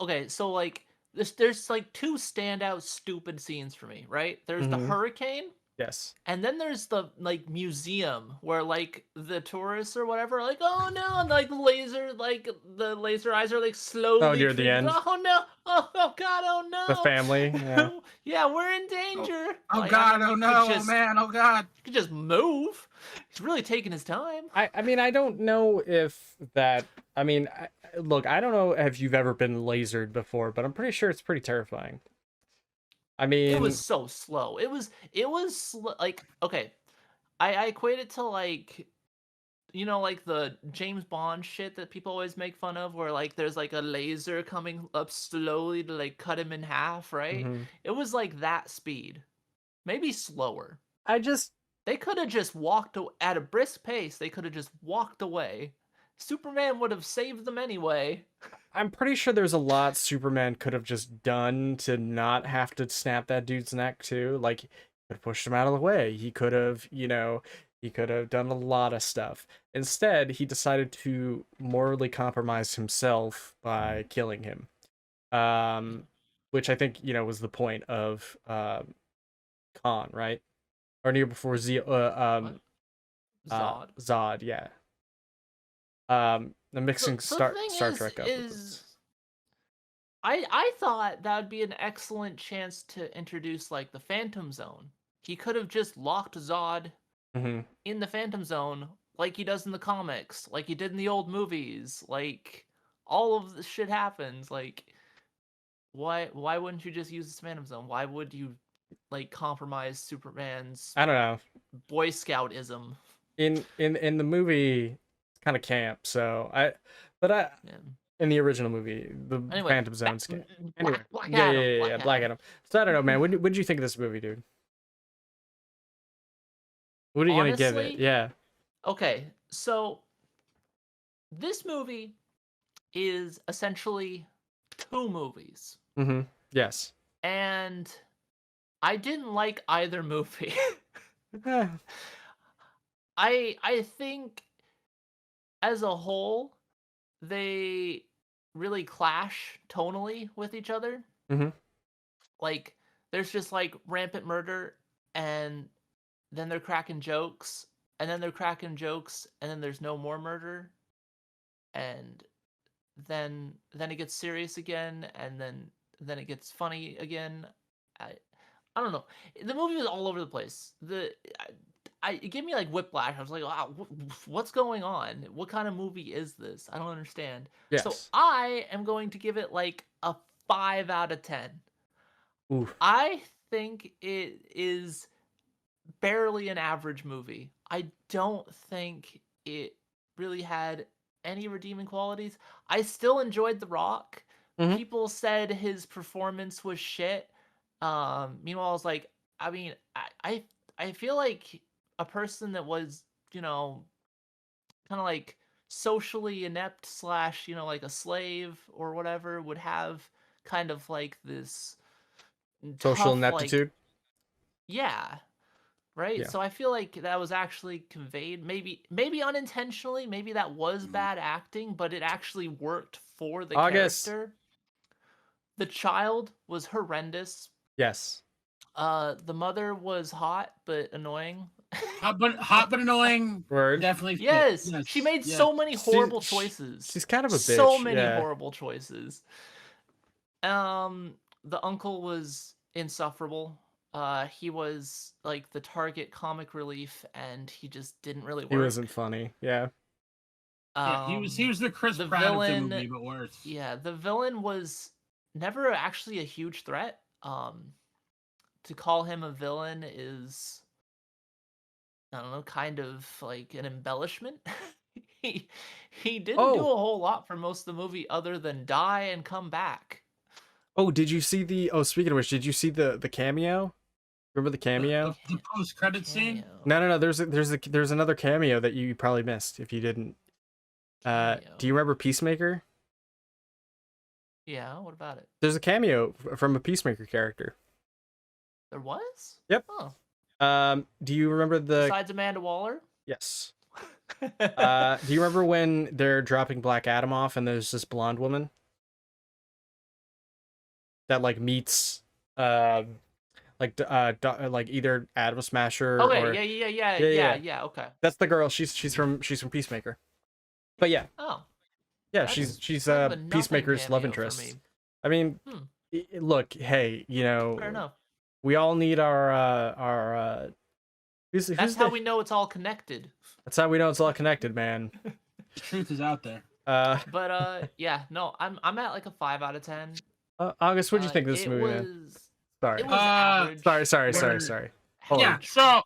Okay, so like there's like two standout stupid scenes for me, right? There's the hurricane. Yes. And then there's the like museum where like the tourists or whatever are like, oh no, and like the laser eyes are like slowly near the end. Oh no, oh god, oh no. The family. Yeah, yeah, we're in danger. Oh like, god, oh no, oh man, oh god. He could just move. He's really taking his time. I mean, I don't know if that. I mean, look, I don't know if you've ever been lasered before, but I'm pretty sure it's pretty terrifying. I mean, it was so slow. It was like, okay, I equate it to like, like the James Bond shit that people always make fun of, where like there's like a laser coming up slowly to like cut him in half, right? It was like that speed, maybe slower. They could have just walked at a brisk pace. They could have just walked away. Superman would have saved them anyway. I'm pretty sure there's a lot Superman could have just done to not have to snap that dude's neck too. Like, he could have pushed him out of the way. He could have, he could have done a lot of stuff. Instead, he decided to morally compromise himself by killing him. Which I think, was the point of Khan, right? Or near before Zod. Zod, yeah. I'm mixing Star Trek up with this. I thought that would be an excellent chance to introduce like the Phantom Zone. He could have just locked Zod in the Phantom Zone like he does in the comics, like he did in the old movies. Like all of the shit happens. Like why wouldn't you just use the Phantom Zone? Why would you like compromise Superman's I don't know Boy Scoutism? In the movie, kind of camp. So in the original movie, the Phantom Zone scam. Anyway, Black Adam. So I don't know, man. What did you think of this movie, dude? What are you gonna give it? Yeah. Okay, so this movie is essentially two movies. Yes. And I didn't like either movie. I think as a whole, they really clash tonally with each other. Like, there's just like rampant murder, and then they're cracking jokes, and then they're cracking jokes, and then there's no more murder, and then it gets serious again, and then it gets funny again. I don't know. The movie was all over the place. It gave me like whiplash. I was like, wow, what's going on? What kind of movie is this? I don't understand. Yes. So I am going to give it like a 5 out of 10. Oof. I think it is barely an average movie. I don't think it really had any redeeming qualities. I still enjoyed The Rock. People said his performance was shit. Meanwhile, I was like, I mean, I feel like a person that was, kind of like socially inept / like a slave or whatever would have kind of like this social tough, ineptitude. Like, yeah. Right. Yeah. So I feel like that was actually conveyed, maybe unintentionally, maybe that was bad acting, but it actually worked for the character. The child was horrendous. Yes. The mother was hot but annoying. hot but annoying. Word. Definitely. Yes. She made so many horrible choices. She's kind of a bitch. So many horrible choices. The uncle was insufferable. He was like the target comic relief, and he just didn't really work. He wasn't funny. Yeah. He was the Chris Pratt of the movie, but worse. Yeah, the villain was never actually a huge threat. To call him a villain is, I don't know, kind of like an embellishment. he didn't do a whole lot for most of the movie other than die and come back. Oh, did you see the? Oh, speaking of which, did you see the cameo? Remember the cameo? The post-credit scene? No. There's another cameo that you probably missed if you didn't. Do you remember Peacemaker? Yeah. What about it? There's a cameo from a Peacemaker character. There was? Yep. Oh. Do you remember the? Besides Amanda Waller? Yes. Do you remember when they're dropping Black Adam off and there's this blonde woman that like meets like either Atom Smasher or yeah, okay. That's the girl. She's from Peacemaker. But yeah. Oh. Yeah, she's Peacemaker's love interest. I mean, look, hey, you know, fair enough. We all need our that's how we know it's all connected. That's how we know it's all connected, man. The truth is out there. But yeah, no, I'm at like a 5 out of 10. August, what'd you think of this movie? It was average. Sorry. Yeah. So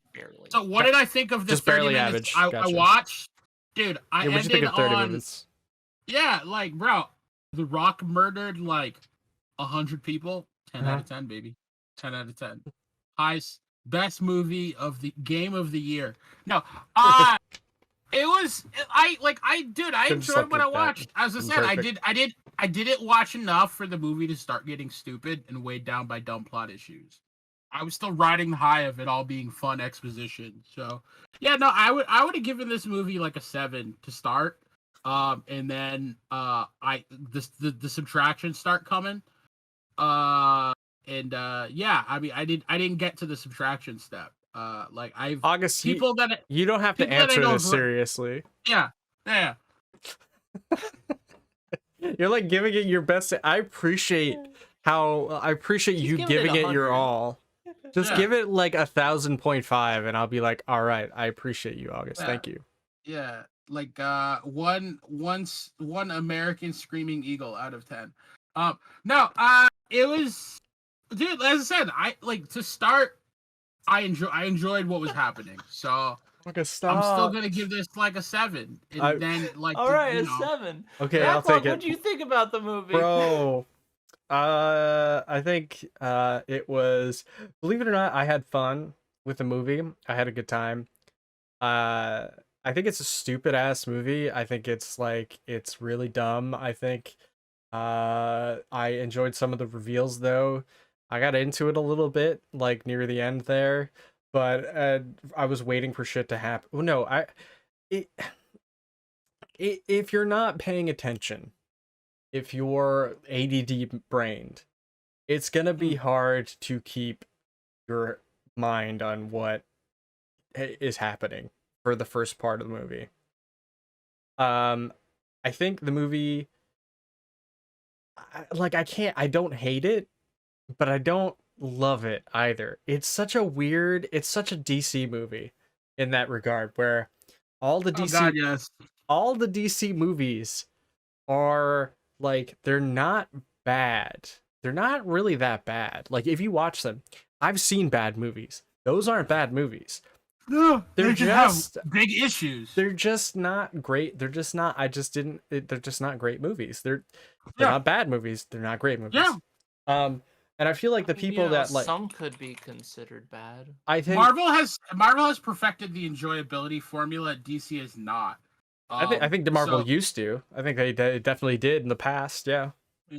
what did I think of this? Just barely average. I watched, dude. What'd you think of 30 minutes? Yeah, like, bro, The Rock murdered like 100 people. 10 out of 10, baby. 10 out of 10. Highest, best movie of the game of the year. No, it was I enjoyed what I watched. As I said, I didn't watch enough for the movie to start getting stupid and weighed down by dumb plot issues. I was still riding the high of it all being fun exposition. So yeah, no, I would have given this movie like a 7 to start. And then the subtractions start coming. Yeah, I mean I didn't get to the subtraction step. Like I've August, people that you don't have to answer this seriously. Yeah. You're like giving it your best. I appreciate you giving it your all. Just give it like 1,000.5 and I'll be like, all right, I appreciate you, August. Thank you. Yeah, like one American screaming eagle out of 10. No, it was, dude. As I said, I like to start. I enjoyed what was happening. So I'm still gonna give this like a 7. And then like all right, a 7. Okay, I'll take it. What do you think about the movie, bro? I think it was, believe it or not, I had fun with the movie. I had a good time. I think it's a stupid ass movie. I think it's really dumb. I think I enjoyed some of the reveals though. I got into it a little bit like near the end there, but I was waiting for shit to happen. Oh no, if you're not paying attention, if you're ADD brained, it's gonna be hard to keep your mind on what is happening for the first part of the movie. I think the movie, I don't hate it, but I don't love it either. It's such a DC movie in that regard, where all the DC movies are like, they're not bad. They're not really that bad. Like if you watch them, I've seen bad movies. Those aren't bad movies. No, they're just have big issues. They're just not great. They're just not. They're just not great movies. They're not bad movies. They're not great movies. Yeah. And I feel like the people that like some could be considered bad. I think Marvel has perfected the enjoyability formula. DC is not. I think the Marvel used to. I think they definitely did in the past. Yeah. Yeah.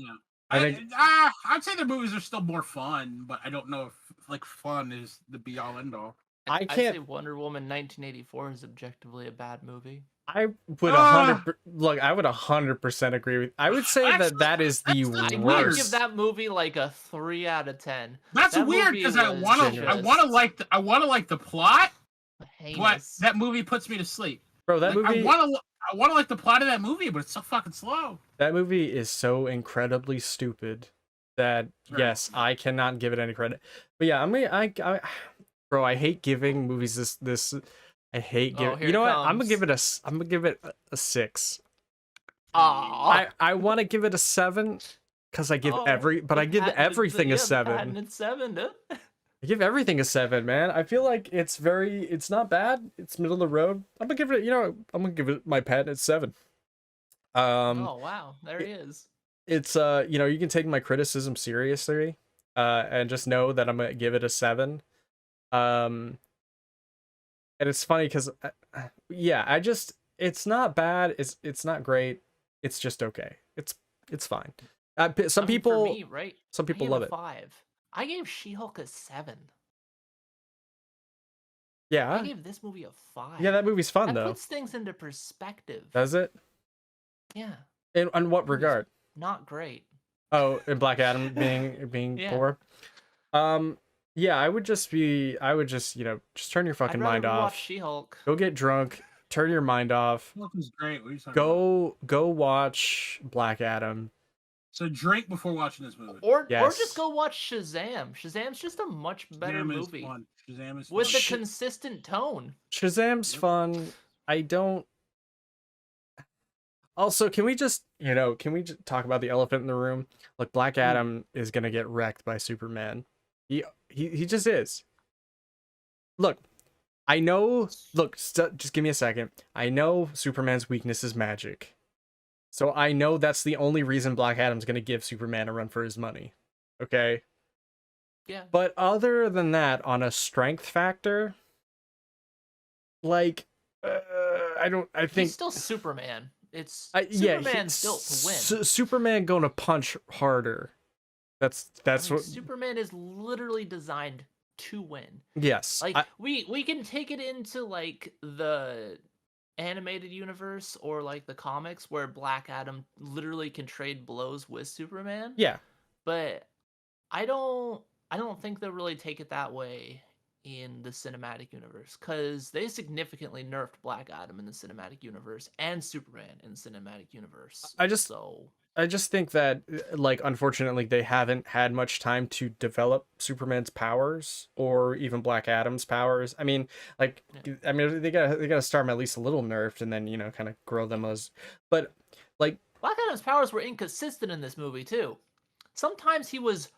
I'd say the movies are still more fun, but I don't know if like fun is the be all end all. I'd say Wonder Woman 1984 is objectively a bad movie. I would 100% agree with. I would say that is the worst. I would give that movie like a 3 out of 10. That's weird because I want to like the plot, but that movie puts me to sleep. Bro, that movie. I want to like the plot of that movie, but it's so fucking slow. That movie is so incredibly stupid that yes, I cannot give it any credit. But yeah, bro, I hate giving movies this. I hate giving. You know what? I'm gonna give it a 6. I want to give it a 7 because I give I give everything a 7. I give everything a 7, man. I feel like it's not bad. It's middle of the road. I'm gonna give it, I'm gonna give it my patent 7. Oh wow, there he is. It's you can take my criticism seriously, and just know that I'm gonna give it a 7. And it's funny because, yeah, it's not bad. It's not great. It's just okay. It's fine. Some people, for me, right? Some people love it. 5. I gave She-Hulk a 7. Yeah. I gave this movie a 5. Yeah, that movie's fun though. That puts things into perspective. Does it? Yeah. In what regard? Not great. Oh, in Black Adam being yeah. poor. Yeah, I would just just turn your fucking mind off. She-Hulk. Go get drunk. Turn your mind off. She-Hulk is great. What are you talking about? Go watch Black Adam. So drink before watching this movie. Or just go watch Shazam. Shazam's just a much better movie. Shazam is fun. With a consistent tone. Shazam's fun. I don't. Also, can we just talk about the elephant in the room? Look, Black Adam is gonna get wrecked by Superman. He just is. Look, I know. Look, just give me a second. I know Superman's weakness is magic. So I know that's the only reason Black Adam's gonna give Superman a run for his money. Okay? Yeah. But other than that, on a strength factor, like, I think he's still Superman. Superman's built to win. Superman gonna punch harder. That's what Superman is literally designed to win. Yes. Like we can take it into like the animated universe or like the comics where Black Adam literally can trade blows with Superman. Yeah. But I don't think they'll really take it that way in the cinematic universe because they significantly nerfed Black Adam in the cinematic universe and Superman in the cinematic universe. I just think that, like, unfortunately, they haven't had much time to develop Superman's powers or even Black Adam's powers. I mean, like, they gotta start them at least a little nerfed and then kind of grow them as. But like, Black Adam's powers were inconsistent in this movie too. Sometimes he was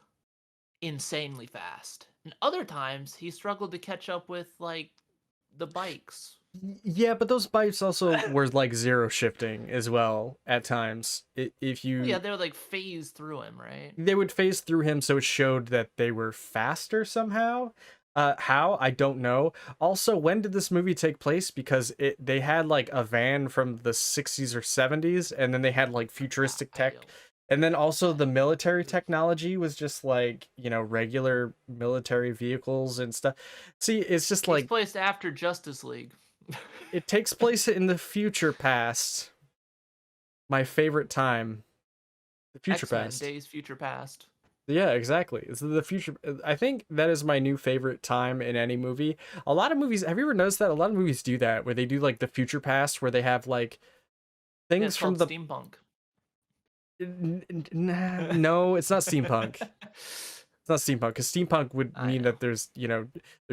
insanely fast, and other times he struggled to catch up with like the bikes. Yeah, but those bikes also were like zero shifting as well at times. If you they would like phase through him, right? They would phase through him, so it showed that they were faster somehow. How? I don't know. Also, when did this movie take place? Because they had like a van from the 60s or 70s, and then they had like futuristic tech. And then also the military technology was just like, regular military vehicles and stuff. See, it's just like... It's placed after Justice League. It takes place in the future past. My favorite time. The future past. Days future past. Yeah, exactly. It's the future. I think that is my new favorite time in any movie. A lot of movies, have you ever noticed that? A lot of movies do that, where they do like the future past, where they have like things from the... steampunk. No, it's not steampunk. It's not steampunk, because steampunk would mean that there's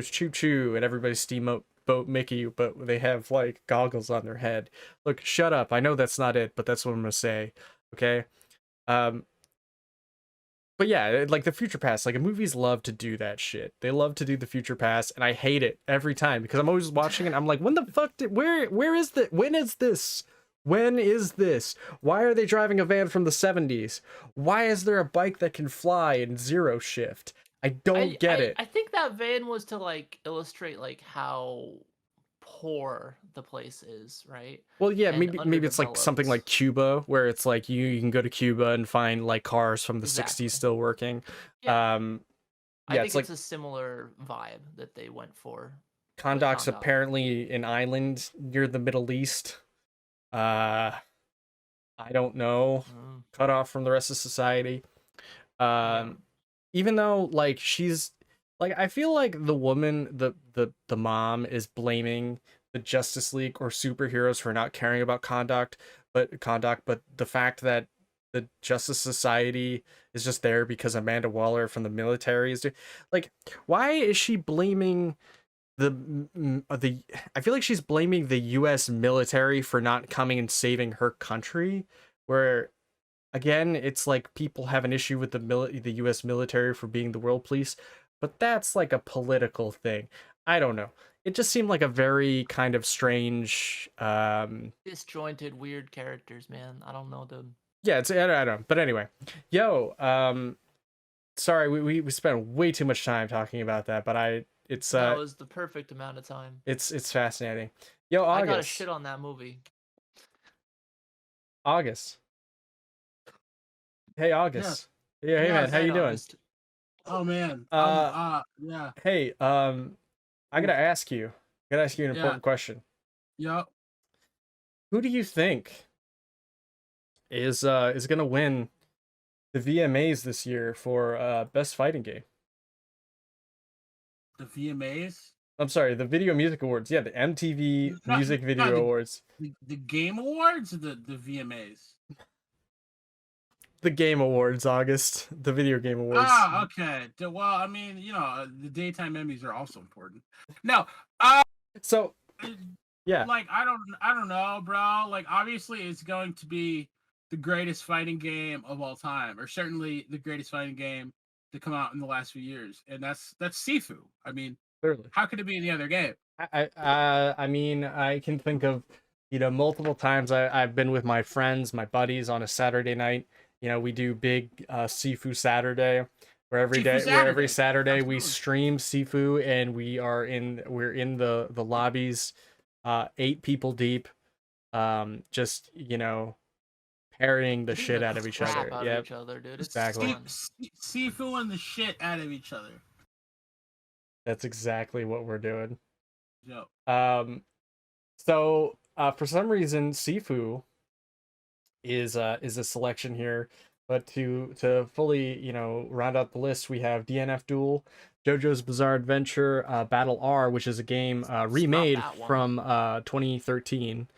Choo Choo and everybody's steamboat Mickey, but they have like goggles on their head. Look, shut up. I know that's not it, but that's what I'm gonna say. Okay. But yeah, like the future past, like movies love to do that shit. They love to do the future past, and I hate it every time because I'm always watching and I'm like, when the fuck where is this? When is this? When is this? Why are they driving a van from the 70s? Why is there a bike that can fly in zero shift? I don't get it. I think that van was to like illustrate like how poor the place is, right? Well, yeah, maybe it's like something like Cuba, where it's like you can go to Cuba and find like cars from the 60s still working. Yeah. I think it's a similar vibe that they went for. Kondok's apparently an island near the Middle East. I don't know. Cut off from the rest of society. Even though like she's Like, I feel like the woman, the mom, is blaming the Justice League or superheroes for not caring about but the fact that the Justice Society is just there because Amanda Waller from the military is like, why is she blaming the I feel like she's blaming the US military for not coming and saving her country, where again, it's like people have an issue with the US military for being the world police, but that's like a political thing. I don't know. It just seemed like a very kind of strange disjointed, weird characters, man. I don't know, dude. yeah, I don't know. But anyway, yo, sorry, we spent way too much time talking about that, but that was the perfect amount of time. It's fascinating. Yo, I August. gotta shit on that movie. August. Hey, August. Yeah, hey man, how you doing? Oh man. Yeah. Hey, I gotta ask you an important question. Yep. Who do you think is gonna win the VMAs this year for best fighting game? The VMAs? I'm sorry, the Video Music Awards. Yeah, the MTV Music Video Awards. The Game Awards or the VMAs? The Game Awards, August. The Video Game Awards. Ah, okay. Well, I mean, the daytime Emmys are also important. No, so yeah, like I don't know, bro. Like obviously, it's going to be the greatest fighting game of all time, or certainly the greatest fighting game to come out in the last few years, and that's Sifu. I mean, clearly, how could it be any other game? I mean, I can think of multiple times I've been with my friends, my buddies on a Saturday night. We do big Sifu Saturday, where every Saturday we stream Sifu, and we're in the lobbies, 8 people deep, just parrying the shit out of each other. Yeah, dude. Exactly. Sifu the shit out of each other. That's exactly what we're doing. Yep. So for some reason, Sifu is a selection here, but to fully round out the list, we have DNF Duel, JoJo's Bizarre Adventure, Battle R, which is a game remade from 2013.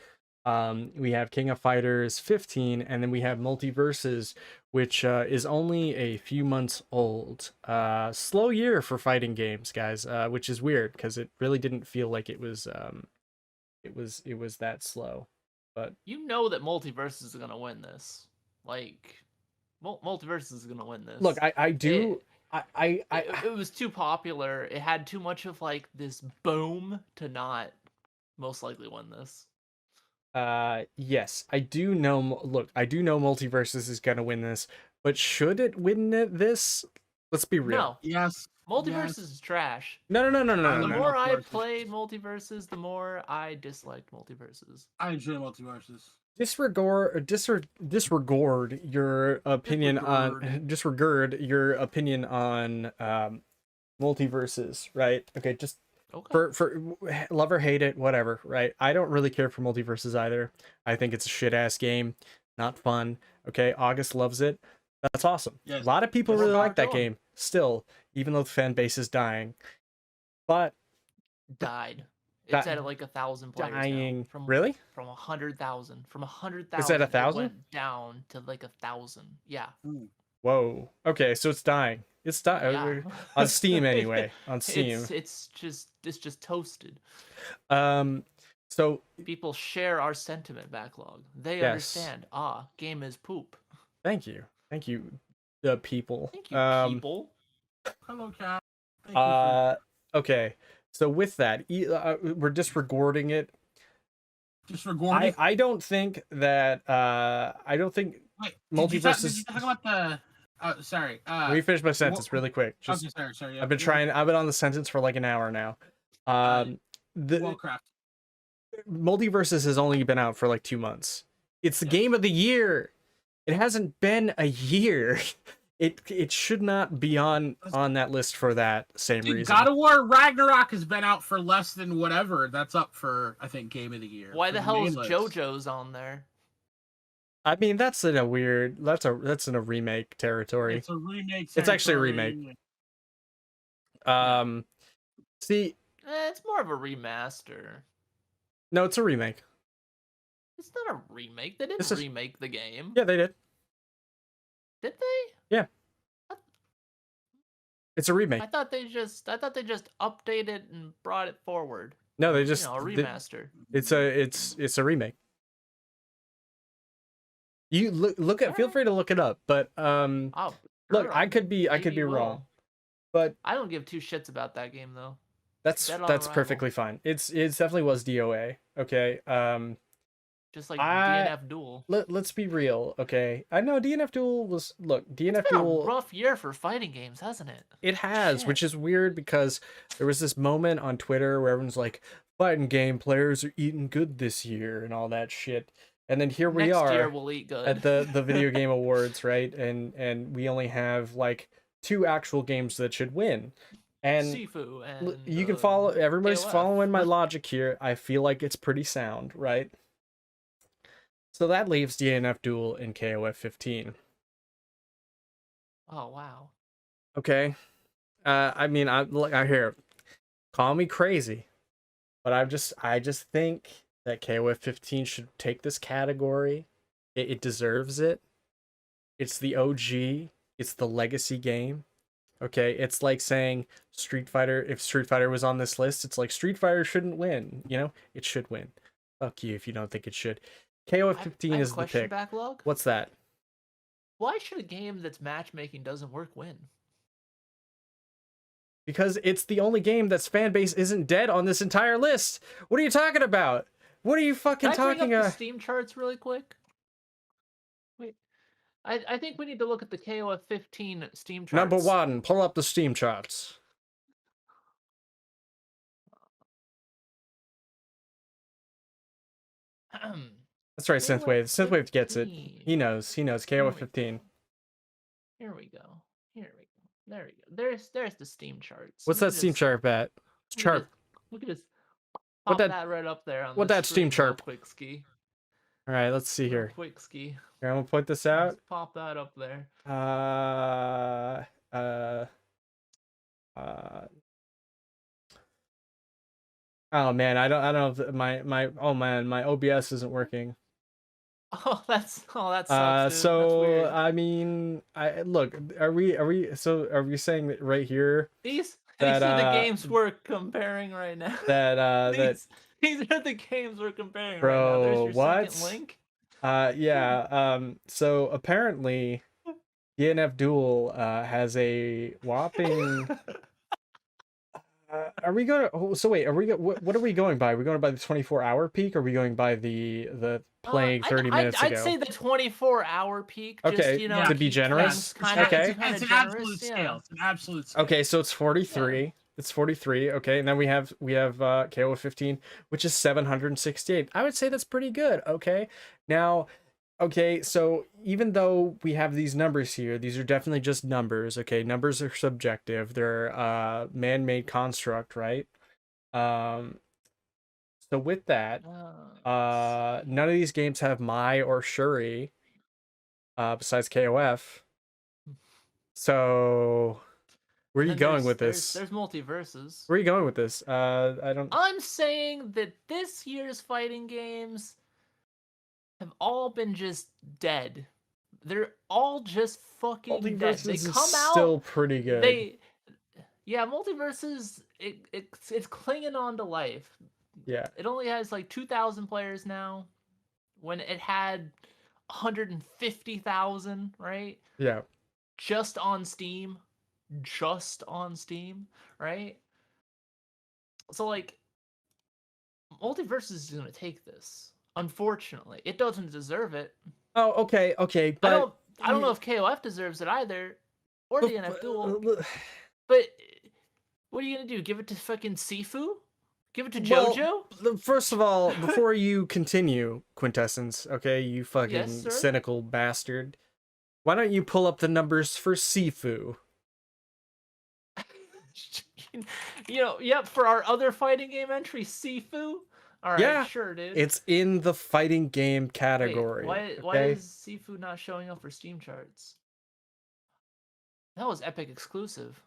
We have King of Fighters 15, and then we have Multiverses, which is only a few months old. Slow year for fighting games, guys, which is weird because it really didn't feel like it was that slow. But that Multiverses is gonna win this. Like, Multiverses is gonna win this. Look, I do. It was too popular. It had too much of like this boom to not most likely win this. Yes, I do know. Look, I do know Multiverses is gonna win this, but should it win this? Let's be real. No. Yes. Multiverses is trash. No. The more I played Multiverses, the more I disliked Multiverses. I enjoy Multiverses. Disregard your opinion on Multiverses, right? Okay, just for love or hate it, whatever, right? I don't really care for Multiverses either. I think it's a shit ass game, not fun. Okay, August loves it. That's awesome. Yes. A lot of people really like that game still, even though the fan base is dying. But died. It's at like 1,000 players dying. Now. Really? From 100,000. From 100,000. Is that 1,000? Went down to like 1,000. Yeah. Whoa. Okay, so it's dying. It's dying on Steam anyway. On Steam, it's just toasted. So people share our sentiment backlog. They understand. Game is poop. Thank you, the people. Thank you, people. Hello, Cat. Okay. So with that, we're disregarding it. Disregarding. I don't think that. I don't think Multiverses. Did you talk about the? Sorry. Let me finish my sentence really quick. Just, sorry. Yeah, I've been on the sentence for like an hour now. Warcraft. Multiverses has only been out for like 2 months. It's the game of the year. It hasn't been a year. It should not be on that list for that same reason. God of War Ragnarok has been out for less than whatever. That's up for, I think, Game of the Year. Why the hell is JoJo's on there? I mean, that's in a remake territory. It's a remake. It's actually a remake. See, it's more of a remaster. No, it's a remake. It's not a remake. They didn't remake the game. Yeah, they did. Did they? Yeah. It's a remake. I thought they just updated and brought it forward. No, they just a remaster. It's a remake. You look at. Feel free to look it up, but look, I could be wrong, but I don't give two shits about that game though. That's perfectly fine. It definitely was DOA. Okay. Just like DNF Duel. Let's be real, okay? I know DNF Duel was DNF it's been Duel. A rough year for fighting games, hasn't it? It has, which is weird because there was this moment on Twitter where everyone's like, fighting game players are eating good this year and all that shit. And then here we are Next year we'll eat good. at the video game awards, right? And we only have like 2 actual games that should win. And Sifu and you can follow everybody's KOF. following my logic here. I feel like it's pretty sound, right? So that leaves DNF Duel and KOF 15. Oh wow. Okay. I mean, I hear, call me crazy, but I just think that KOF 15 should take this category. It deserves it. It's the OG. It's the legacy game. Okay, it's like saying Street Fighter. If Street Fighter was on this list, it's like Street Fighter shouldn't win. You know, it should win. Fuck you if you don't think it should. KOF 15 is the pick. Backlog? What's that? Why should a game that's matchmaking doesn't work win? Because it's the only game that's fan base isn't dead on this entire list. What are you talking about? What are you fucking talking about? The Steam charts really quick. Wait, I think we need to look at the KOF 15 Steam charts. Number 1, pull up the Steam charts. That's right, Synthwave. Synthwave gets it. He knows. KOF 15. Here we go. There we go. There's the Steam charts. What's that Steam chart at? Chart. Look at this. Pop that right up there on what the that Steam chart? Quick ski. All right, let's see here. Quick ski. Here, I'm gonna point this out. Let's pop that up there. Oh man, I don't know if my OBS isn't working. Oh, that sucks. So I mean, are we saying that right here? These are the games we're comparing right now. These are the games we're comparing right now. There's your second link. Yeah. So apparently, DNF Duel has a whopping. Are we going to? So wait, what are we going by? Are we going by the 24-hour peak? Or are we going by the playing 30 minutes ago? I'd say the 24-hour peak. Okay, just, to be generous. Okay, it's an absolute scale. It's an absolute scale. Okay, so it's 43. Yeah. It's 43. Okay, and then we have KOF 15, which is 768. I would say that's pretty good. Okay, now. Okay, so even though we have these numbers here, these are definitely just numbers, okay? Numbers are subjective. They're man-made construct, right? So with that, none of these games have Mai or Shuri, besides KOF. So where are you going with this? There's multiverses. Where are you going with this? I'm saying that this year's fighting games have all been just dead. They're all just fucking dead. They come out still pretty good. Multiverses it's clinging on to life. Yeah. It only has like 2,000 players now, when it had 150,000, right? Yeah. Just on Steam, right? So like, Multiverses is gonna take this. Unfortunately, it doesn't deserve it. Oh, okay, but I don't know if KOF deserves it either, or DNF Duel. But what are you gonna do? Give it to fucking Sifu? Give it to JoJo? Well, first of all, before you continue, Quintessence, okay, you fucking cynical bastard, why don't you pull up the numbers for Sifu? For our other fighting game entry, Sifu. All right, yeah, sure, dude. It's in the fighting game category. Wait, why is Sifu not showing up for Steam charts? That was Epic exclusive.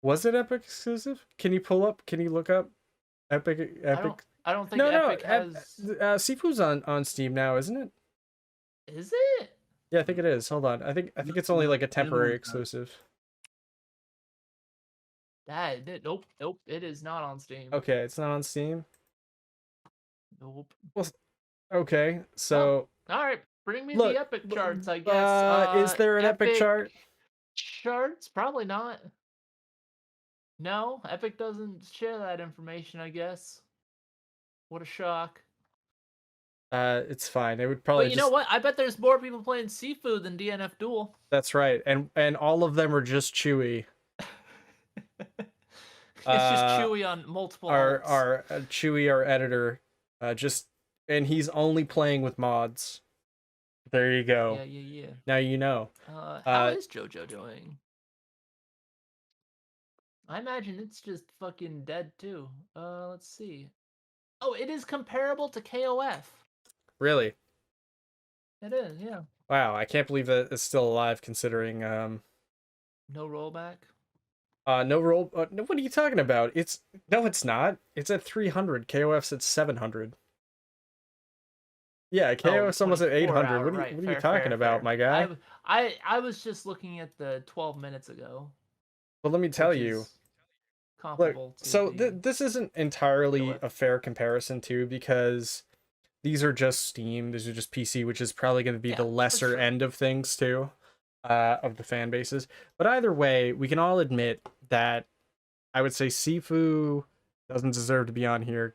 Was it Epic exclusive? Can you look up Epic? I don't think No, Epic has. Sifu's on Steam now, isn't it? Is it? Yeah, I think it is. Hold on. I think it's only like a temporary exclusive. Nope, it is not on Steam. Okay, it's not on Steam. Nope. Well, okay, so all right, bring me the Epic charts, I guess. Is there an Epic chart? Charts? Probably not. No, Epic doesn't share that information, I guess. What a shock. It's fine. It would probably. But you know what? I bet there's more people playing Sifu than DNF Duel. That's right, and all of them are just Chewy. It's just Chewy on multiple. Our Chewy, our editor, and he's only playing with mods. There you go. Yeah. Now you know. How is JoJo doing? I imagine it's just fucking dead too. Let's see. Oh, it is comparable to KOF. Really? It is, yeah. Wow, I can't believe that it's still alive considering no rollback. No roll. No, what are you talking about? It's not. It's at 300. KOF's at 700. Yeah, KOF's almost at 800. What are you talking about, my guy? I was just looking at the 12 minutes ago. Well, let me tell you. Look, so this isn't entirely a fair comparison too, because these are just Steam. These are just PC, which is probably going to be the lesser end of things too, of the fan bases. But either way, we can all admit that I would say Sifu doesn't deserve to be on here.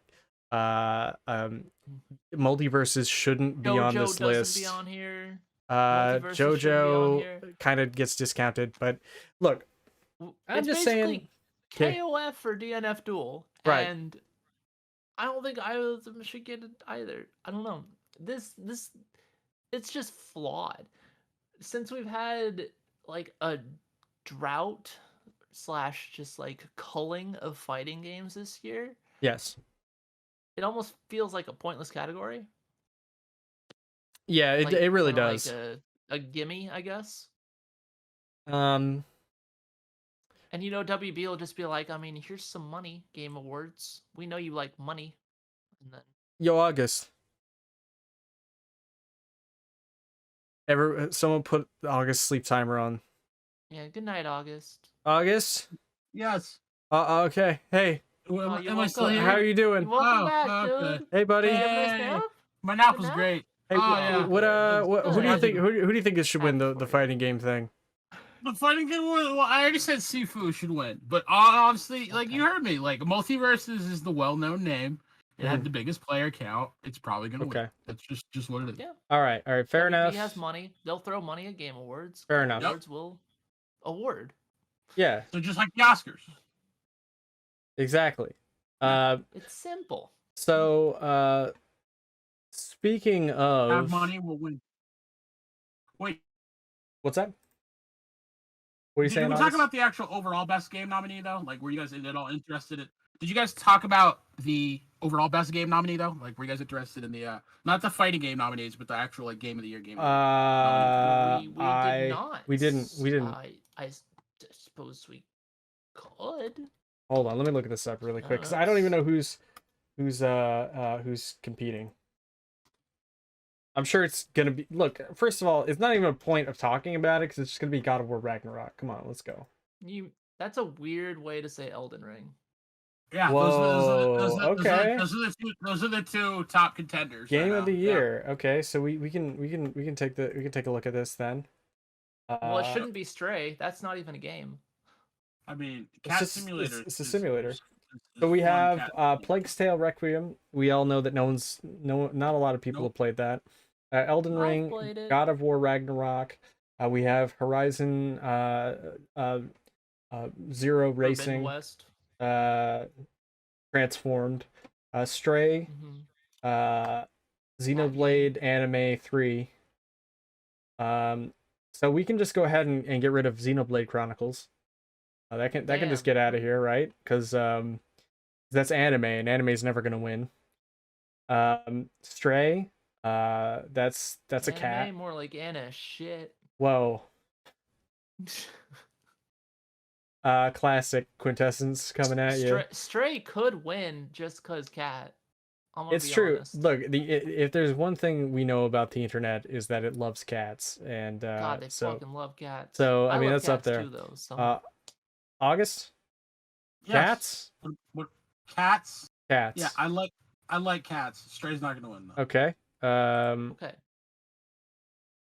Multiverses shouldn't be on this list. Be on here. JoJo kind of gets discounted, but look, I'm just saying KOF or DNF Duel, right? And I don't think either of them should get it either. I don't know. This it's just flawed. Since we've had like a drought / just like culling of fighting games this year. Yes. It almost feels like a pointless category. Yeah, it really does. Like a gimme, I guess. And WB will just be like, I mean, here's some money, Game Awards. We know you like money. And then Yo, August. Someone put August sleep timer on. Yeah, good night, August. August? Yes. Okay. Hey. Am I still here? How are you doing? Welcome back, dude. Hey, buddy. Hey. My nap was great. Hey, who do you think? Who do you think should win the fighting game thing? The fighting game. Well, I already said Sifu should win, but obviously, like you heard me, like Multiverses is the well-known name. It had the biggest player count. It's probably gonna win. That's just what it is. Yeah. All right. Fair enough. He has money. They'll throw money at Game Awards. Fair enough. Awards will award. Yeah. So just like the Oscars. Exactly. It's simple. So, speaking of, have money will win. Wait. What's that? What are you saying? Did we talk about the actual overall best game nominee though? Like, were you guys at all interested in? Did you guys talk about the overall best game nominee though? Like, were you guys interested in the not the fighting game nominees, but the actual like game of the year game? We did not. We didn't. I suppose we could. Hold on, let me look this up really quick because I don't even know who's competing. I'm sure it's gonna be. Look, first of all, it's not even a point of talking about it because it's just gonna be God of War Ragnarok. Come on, let's go. That's a weird way to say Elden Ring. Yeah. Whoa, okay. Those are the two top contenders. Game of the year. Yeah. Okay, so we can take a look at this then. Well, it shouldn't be Stray. That's not even a game. I mean, Cat Simulator. It's a simulator. So we have Plague's Tale Requiem. We all know that not a lot of people have played that. Elden Ring, God of War Ragnarok. We have Horizon Zero Racing. West. Transformed. Stray. Xenoblade Anime 3. So we can just go ahead and get rid of Xenoblade Chronicles. That can just get out of here, right? Because that's anime, and anime is never gonna win. Stray, that's a cat. More like Anna shit. Whoa. Classic Quintessence coming at you. Stray could win just cause cat. I'm gonna It's be true. honest. Look, if there's one thing we know about the internet is that it loves cats, and God, they so fucking love cats. I I mean love that's up cats there. too, though. So August, Yes. cats, What cats? cats. Yeah, I like cats. Stray's not gonna win though. Okay. okay.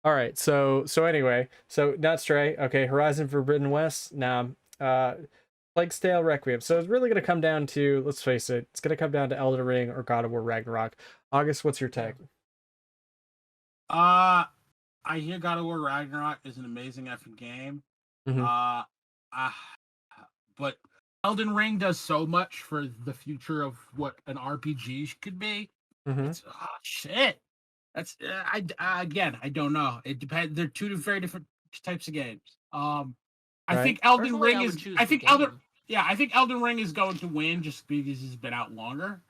All right. So anyway, so not Stray. Okay. Horizon Forbidden West. Nah. Plague Tale Requiem. So it's really gonna come down to, let's face it, it's gonna come down to Elden Ring or God of War Ragnarok. August, what's your take? I hear God of War Ragnarok is an amazing effing game. Mm-hmm. But Elden Ring does so much for the future of what an RPG could be. Mm-hmm. It's shit. That's again, I don't know. It depends. They're two very different types of games. I think Elden Personally, Ring is. I think Elden Ring is going to win just because it's been out longer.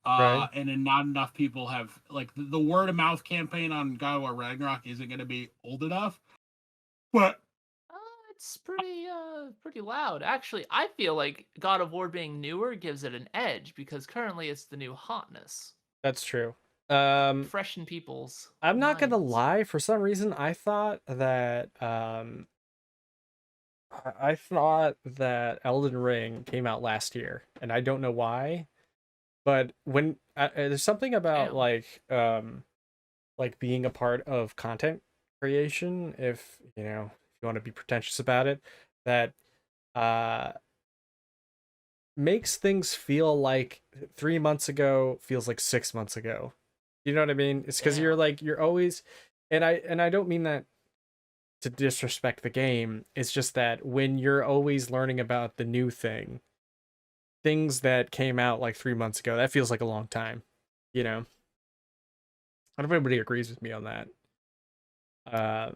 Right. And then not enough people have like the word of mouth campaign on God of War Ragnarok isn't going to be old enough. But it's pretty loud. Actually, I feel like God of War being newer gives it an edge because currently it's the new hotness. That's true. Fresh in people's I'm not gonna minds. lie, for some reason I thought that Elden Ring came out last year, and I don't know why, but when there's something about like being a part of content creation, if you know, if you want to be pretentious about it, that makes things feel like 3 months ago feels like 6 months ago. You know what I mean? It's because you're always, and I don't mean that to disrespect the game. It's just that when you're always learning about the new things that came out like 3 months ago, that feels like a long time. You know, I don't know if anybody agrees with me on that. I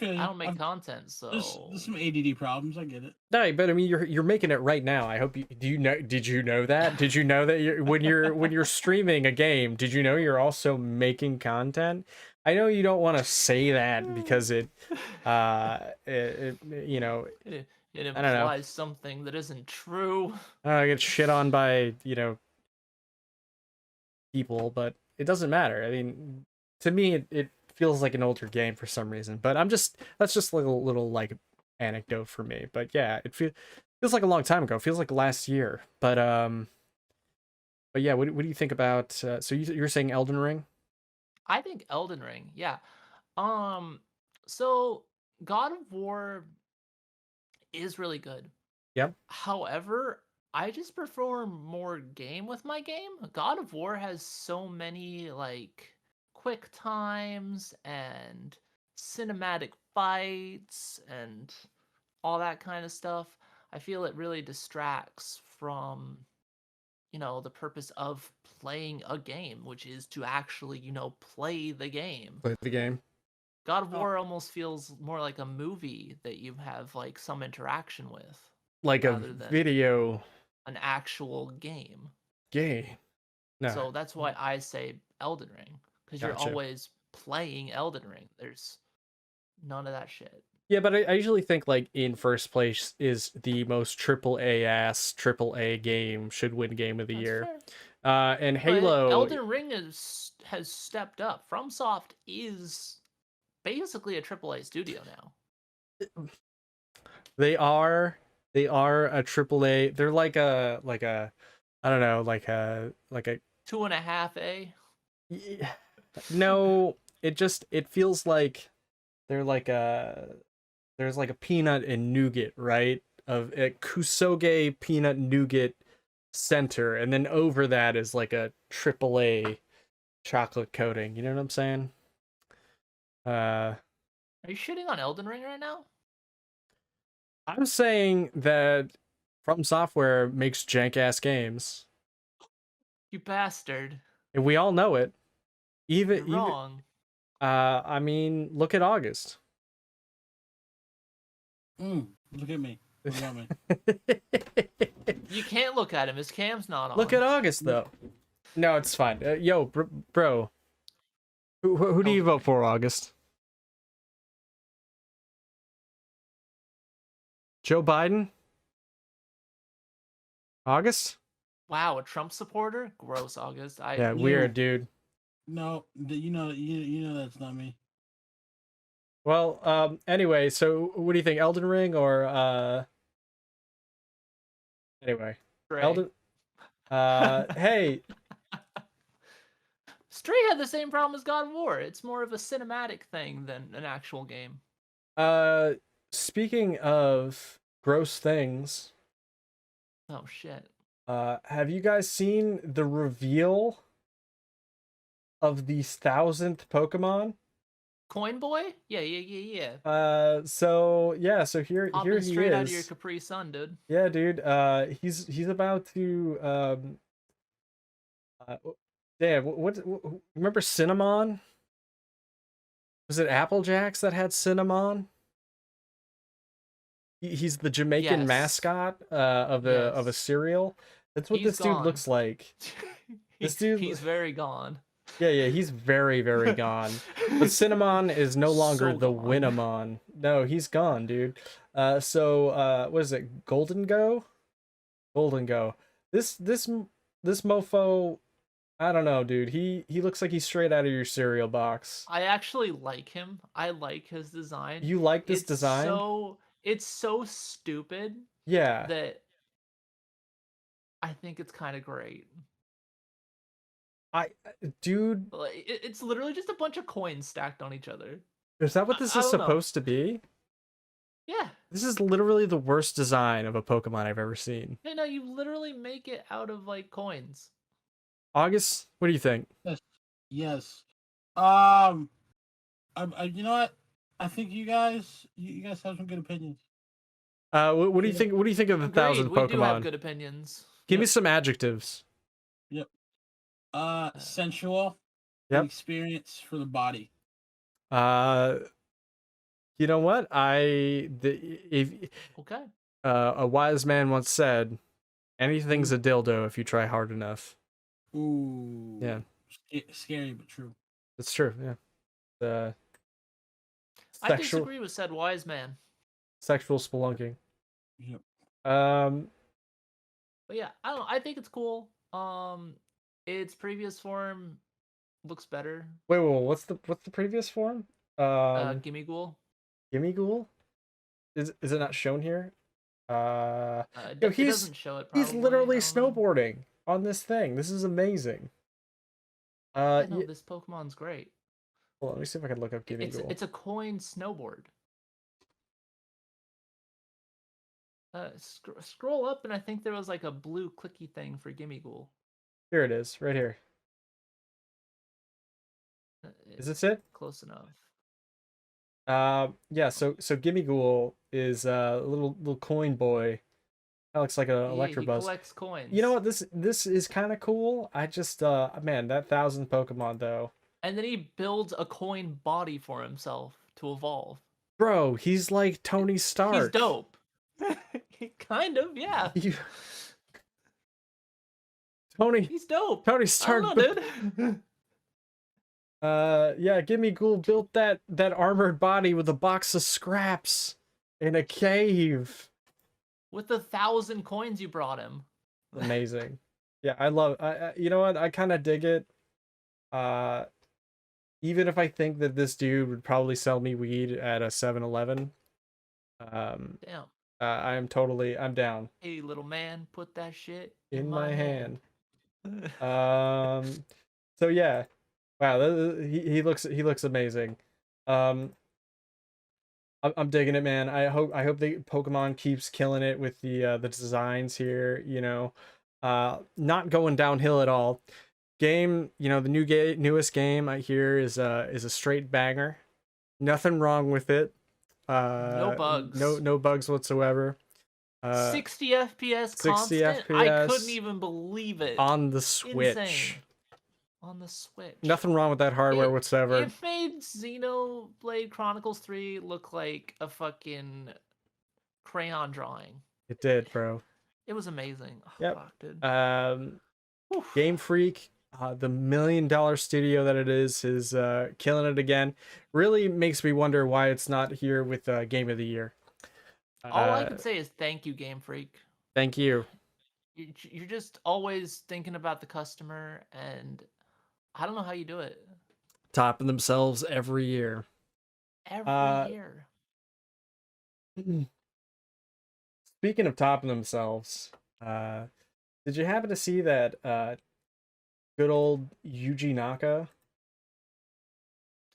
don't make content, so there's some ADD problems. I get it. No, but I mean, you're making it right now. I hope you do. You know? Did you know that? Did you know that when you're streaming a game, did you know you're also making content? I know you don't want to say that because it you know, it implies something that isn't true. I get shit on by people, but it doesn't matter. I mean, to me, it feels like an older game for some reason. But that's just like a little like anecdote for me. But yeah, it feels like a long time ago. It feels like last year. But yeah, what do you think about? So you're saying Elden Ring? I think Elden Ring. Yeah. So God of War is really good. Yep. However, I just prefer more game with my game. God of War has so many like quick times and cinematic fights and all that kind of stuff. I feel it really distracts from the purpose of playing a game, which is to actually play the game. Play the game. God of War almost feels more like a movie that you have like some interaction with, like a video, an actual game. No. So that's why I say Elden Ring, because you're always playing Elden Ring. There's none of that shit. Yeah, but I usually think like in first place is the most triple A game should win Game of the Year. Fair. And Halo. But Elden Ring has stepped up. FromSoft is basically a AAA studio now. They are a AAA. They're like a I don't know, like a 2.5 A. Yeah. No, it feels like they're like there's like a peanut and nougat, right? Of a Kusoge peanut nougat center, and then over that is like a AAA chocolate coating. You know what I'm saying? Are you shitting on Elden Ring right now? I'm saying that From Software makes jank ass games. You bastard. And we all know it. You're wrong. I mean, look at Au-gast. Look at me. Look at me. You can't look at him. His cam's not on. Look at Au-gast though. No, it's fine. Yo, bro. Who do you vote for, Au-gast? Joe Biden? Au-gast? Wow, a Trump supporter? Gross, Au-gast. Yeah, weird, dude. No, you know that's not me. Well, anyway, so what do you think, Elden Ring or anyway, Stray. Elden hey, Stray had the same problem as God of War. It's more of a cinematic thing than an actual game. speaking of gross things, Oh shit. have you guys seen the reveal of the 1,000th Pokemon? Coin Boy? Yeah. So here Hopping he straight out of is. your Capri Sun, dude. Yeah, dude. He's about to damn. What remember Cinnamon? Was it Apple Jacks that had Cinnamon? He's the Jamaican Yes. mascot of a Yes. cereal. That's what He's this dude gone. looks like. This dude. He's very gone. Yeah, he's very, very gone. But Cinnamon is no longer So the gone. Winamon. No, he's gone, dude. So what is it? Golden Go? Golden Go. This mofo, I don't know, dude. He looks like he's straight out of your cereal box. I actually like him. I like his design. You like this design? It's so stupid Yeah. that I think it's kind of great. Dude, It's literally just a bunch of coins stacked on each other. is that what this I is don't know. supposed to be? Yeah. This is literally the worst design of a Pokemon I've ever seen. No, you literally make it out of like coins. Au-gast, what do you think? Yes. You know what? I think you guys have some good opinions. What do you think? What do you think of the 1,000th We do have Pokemon? good opinions. Give me some adjectives. Sensual. Yep. Experience for the body. You know what? If Okay. a wise man once said, "Anything's a dildo if you try hard enough." Ooh. Yeah. Scary but true. That's true. Yeah. I Sexual disagree with said wise man. sexual spelunking. Yep. But yeah, I think it's cool. Its previous form looks better. Wait, what's the previous form? Gimme Ghoul. Gimme Ghoul? Is it not shown here? It he's doesn't show it. Probably. he's literally I don't know. snowboarding on this thing. This is amazing. Yeah, no, this Pokemon's great. Hold on, let me see if I can look up Gimme Ghoul. It's a coin snowboard. Scroll up, and I think there was like a blue clicky thing for Gimme Ghoul. Here it is, right here. Is this it? Close enough. Yeah. So Gimme Ghoul is a little coin boy. That looks like an Electabuzz. He collects coins. You know what? This is kind of cool. I just man, that 1,000th Pokemon though. And then he builds a coin body for himself to evolve. Bro, he's like Tony Stark. He's dope. Kind of, yeah. He's dope. Tony Stark. I don't know, dude. Yeah, Gimme Ghoul built that armored body with a box of scraps in a cave. With the 1,000 coins you brought him. Amazing. Yeah, I love. You know what? I kind of dig it. Even if I think that this dude would probably sell me weed at a 7-Eleven. Damn. I'm down. Hey, little man, put that shit In my hand. So yeah. Wow, he looks amazing. I'm digging it, man. I hope the Pokemon keeps killing it with the designs here, you know. Not going downhill at all. Game, you know, the newest game I hear is a straight banger. Nothing wrong with it. No bugs. No bugs whatsoever. 60 FPS 60 constant. FPS I couldn't even believe it. on the Switch. Insane. On the Switch. Nothing wrong with that hardware whatsoever. It made Xenoblade Chronicles 3 look like a fucking crayon drawing. It did, bro. It was amazing. Oh, Yep. fuck, dude. Game Freak, the $1 million studio that it is killing it again. Really makes me wonder why it's not here with Game of the Year. All I can say is thank you, Game Freak. Thank you. You're just always thinking about the customer, and I don't know how you do it. Topping themselves every year. Every year. Speaking of topping themselves, did you happen to see that good old Yuji Naka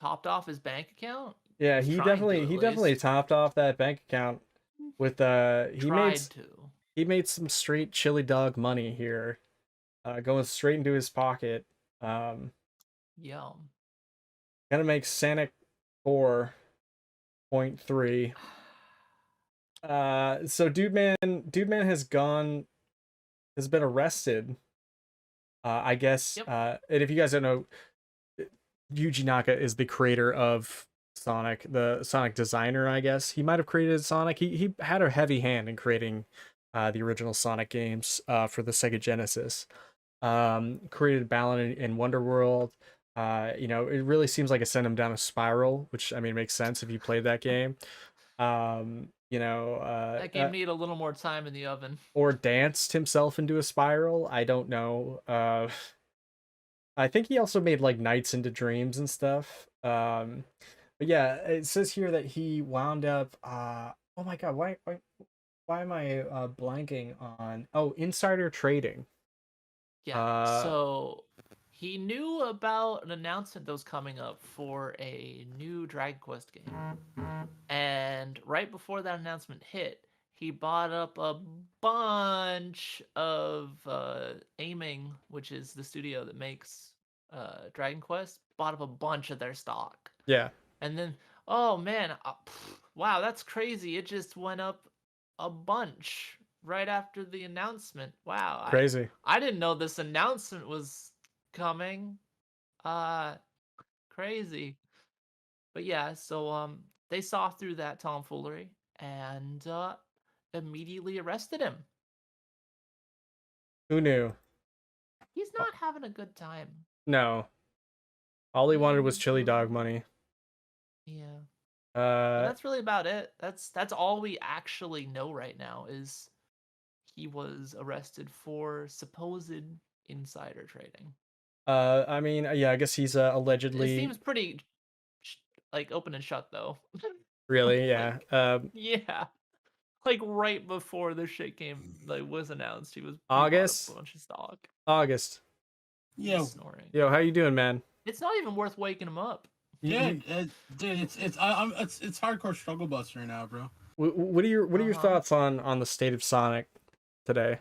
Topped off his bank account? Yeah, he definitely topped off that bank account with he made some straight chili dog money here, going straight into his pocket. Yum. Gonna make Sonic 4.3. So dude man has been arrested. I guess. Yep. And if you guys don't know, Yuji Naka is the creator of Sonic, the Sonic designer, I guess. He might have created Sonic. He had a heavy hand in creating the original Sonic games for the Sega Genesis. Created Balan in Wonderworld. You know, it really seems like it sent him down a spiral, which I mean makes sense if you played that game. You know, that game needed a little more time in the oven. Or danced himself into a spiral. I don't know. I think he also made like Nights into Dreams and stuff. But yeah, it says here that he wound up. Oh my god, why am I blanking on? Oh, insider trading. Yeah. So he knew about an announcement that was coming up for a new Dragon Quest game, and right before that announcement hit, he bought up a bunch of Aiming, which is the studio that makes Dragon Quest, bought up a bunch of their stock. Yeah. And then, oh man, wow, that's crazy. It just went up a bunch right after the announcement. Wow. Crazy. I didn't know this announcement was coming. Crazy. But yeah, so they saw through that tomfoolery and immediately arrested him. Who knew? He's not having a good time. No. All he wanted was chili dog money. Yeah. But that's really about it. That's all we actually know right now is he was arrested for supposed insider trading. I mean, yeah, I guess he's allegedly. It seems pretty like open and shut though. Really, yeah. Yeah. Like right before the shit was announced, he was August. A bunch of stock. August. Yo. Snoring. Yo, how you doing, man? It's not even worth waking him up. Yeah, dude, it's hardcore struggle bus right now, bro. What are your thoughts on the state of Sonic today?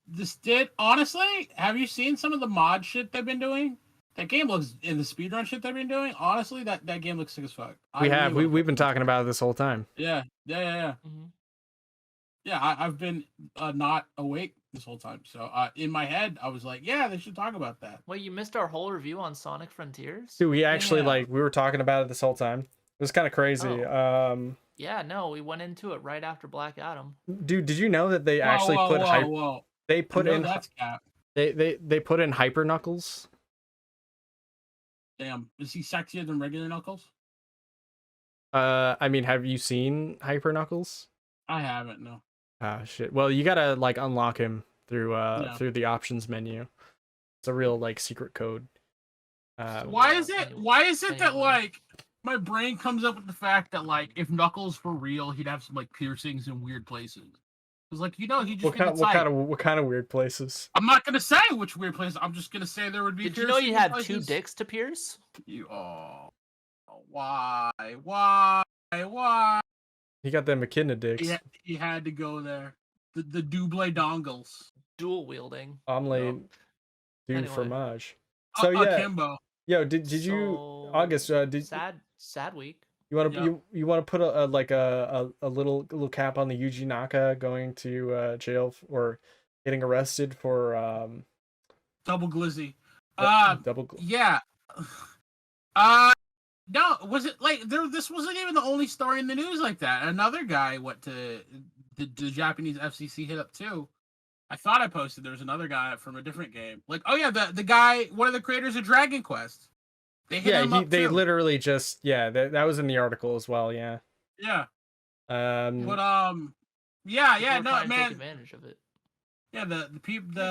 This did honestly. Have you seen some of the mod shit they've been doing? That game looks in the speedrun shit they've been doing. Honestly, that game looks sick as fuck. We've been talking about it this whole time. Yeah. Mm-hmm. Yeah, I've been not awake this whole time. So in my head, I was like, yeah, they should talk about that. Wait, you missed our whole review on Sonic Frontiers? Dude, we actually we were talking about it this whole time. It was kind of crazy. Oh. Yeah, no, we went into it right after Black Adam. Dude, did you know that they actually put they put in that's cap. They put in Hyper Knuckles? Damn, is he sexier than regular Knuckles? I mean, have you seen Hyper Knuckles? I haven't, no. Ah, shit. Well, you gotta like unlock him through through the options menu. It's a real like secret code. Why is it that like my brain comes up with the fact that like if Knuckles were real, he'd have some like piercings in weird places. It's like, you know, he just what kind of weird places? I'm not gonna say which weird places. I'm just gonna say there would be. Did you know you had two dicks to pierce? Why? He got them echidna dicks. Yeah, he had to go there. The double dongles. Dual wielding. Omelette. Dude, fromage. So yeah. Kimbo. Yo, did you August? Sad week. You want to you want to put a little cap on the Yuji Naka going to jail or getting arrested for double glizzy. Double. Yeah. No, was it like this wasn't even the only story in the news like that. Another guy went to the Japanese FCC hit up too. I thought I posted there was another guy from a different game. Like, oh yeah, the guy, one of the creators of Dragon Quest. They hit him up they too. literally just that was in the article as well, yeah. Yeah. But Yeah, People yeah, are no, trying to take man. advantage of it. Yeah, the people,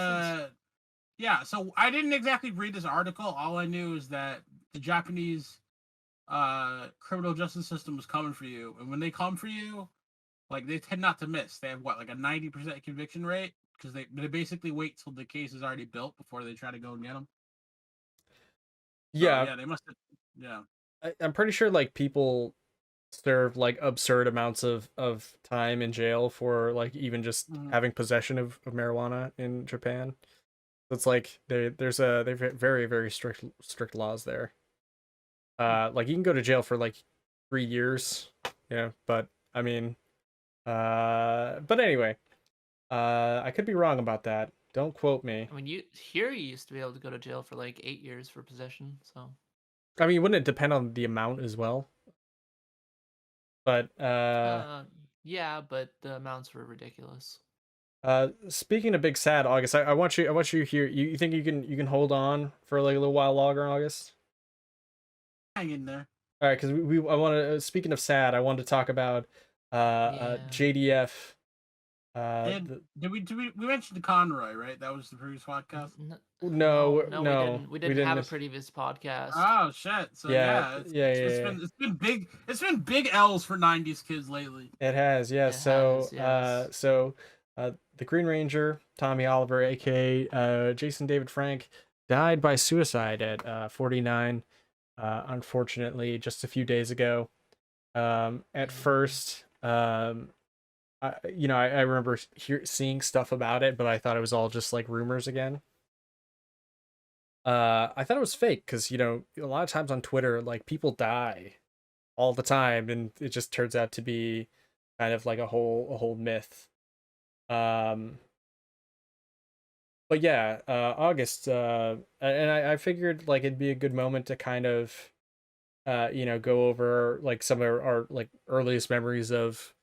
yeah. So I didn't exactly read this article. All I knew is that the Japanese criminal justice system was coming for you, and when they come for you, like they tend not to miss. They have what, like a 90% conviction rate, because they basically wait till the case is already built before they try to go and get them. So, Yeah, yeah, they must have. Yeah, I'm pretty sure like people serve like absurd amounts of time in jail for like even just having possession of marijuana in Japan. It's like they've very very strict laws there. Like you can go to jail for like 3 years. Yeah, but I mean, but anyway, I could be wrong about that. Don't quote me. I mean, you used to be able to go to jail for like 8 years for possession. So I mean, wouldn't it depend on the amount as well? But yeah, but the amounts were ridiculous. speaking of big sad August, I want you here. You think you can hold on for like a little while longer, August? hang in there. All right, because I want to. Speaking of sad, I wanted to talk about JDF. And did we mentioned the Conroy, right? That was the previous podcast. No, we didn't have a previous podcast. Oh shit! So yeah, it's been big. It's been big L's for '90s kids lately. It has, yeah. The Green Ranger, Tommy Oliver, aka Jason David Frank, died by suicide at 49. Unfortunately, just a few days ago. At first, I remember seeing stuff about it, but I thought it was all just like rumors again. I thought it was fake because a lot of times on Twitter, like people die all the time, and it just turns out to be kind of like a whole myth. But yeah, August, and I figured like it'd be a good moment to kind of go over like some of our like earliest memories of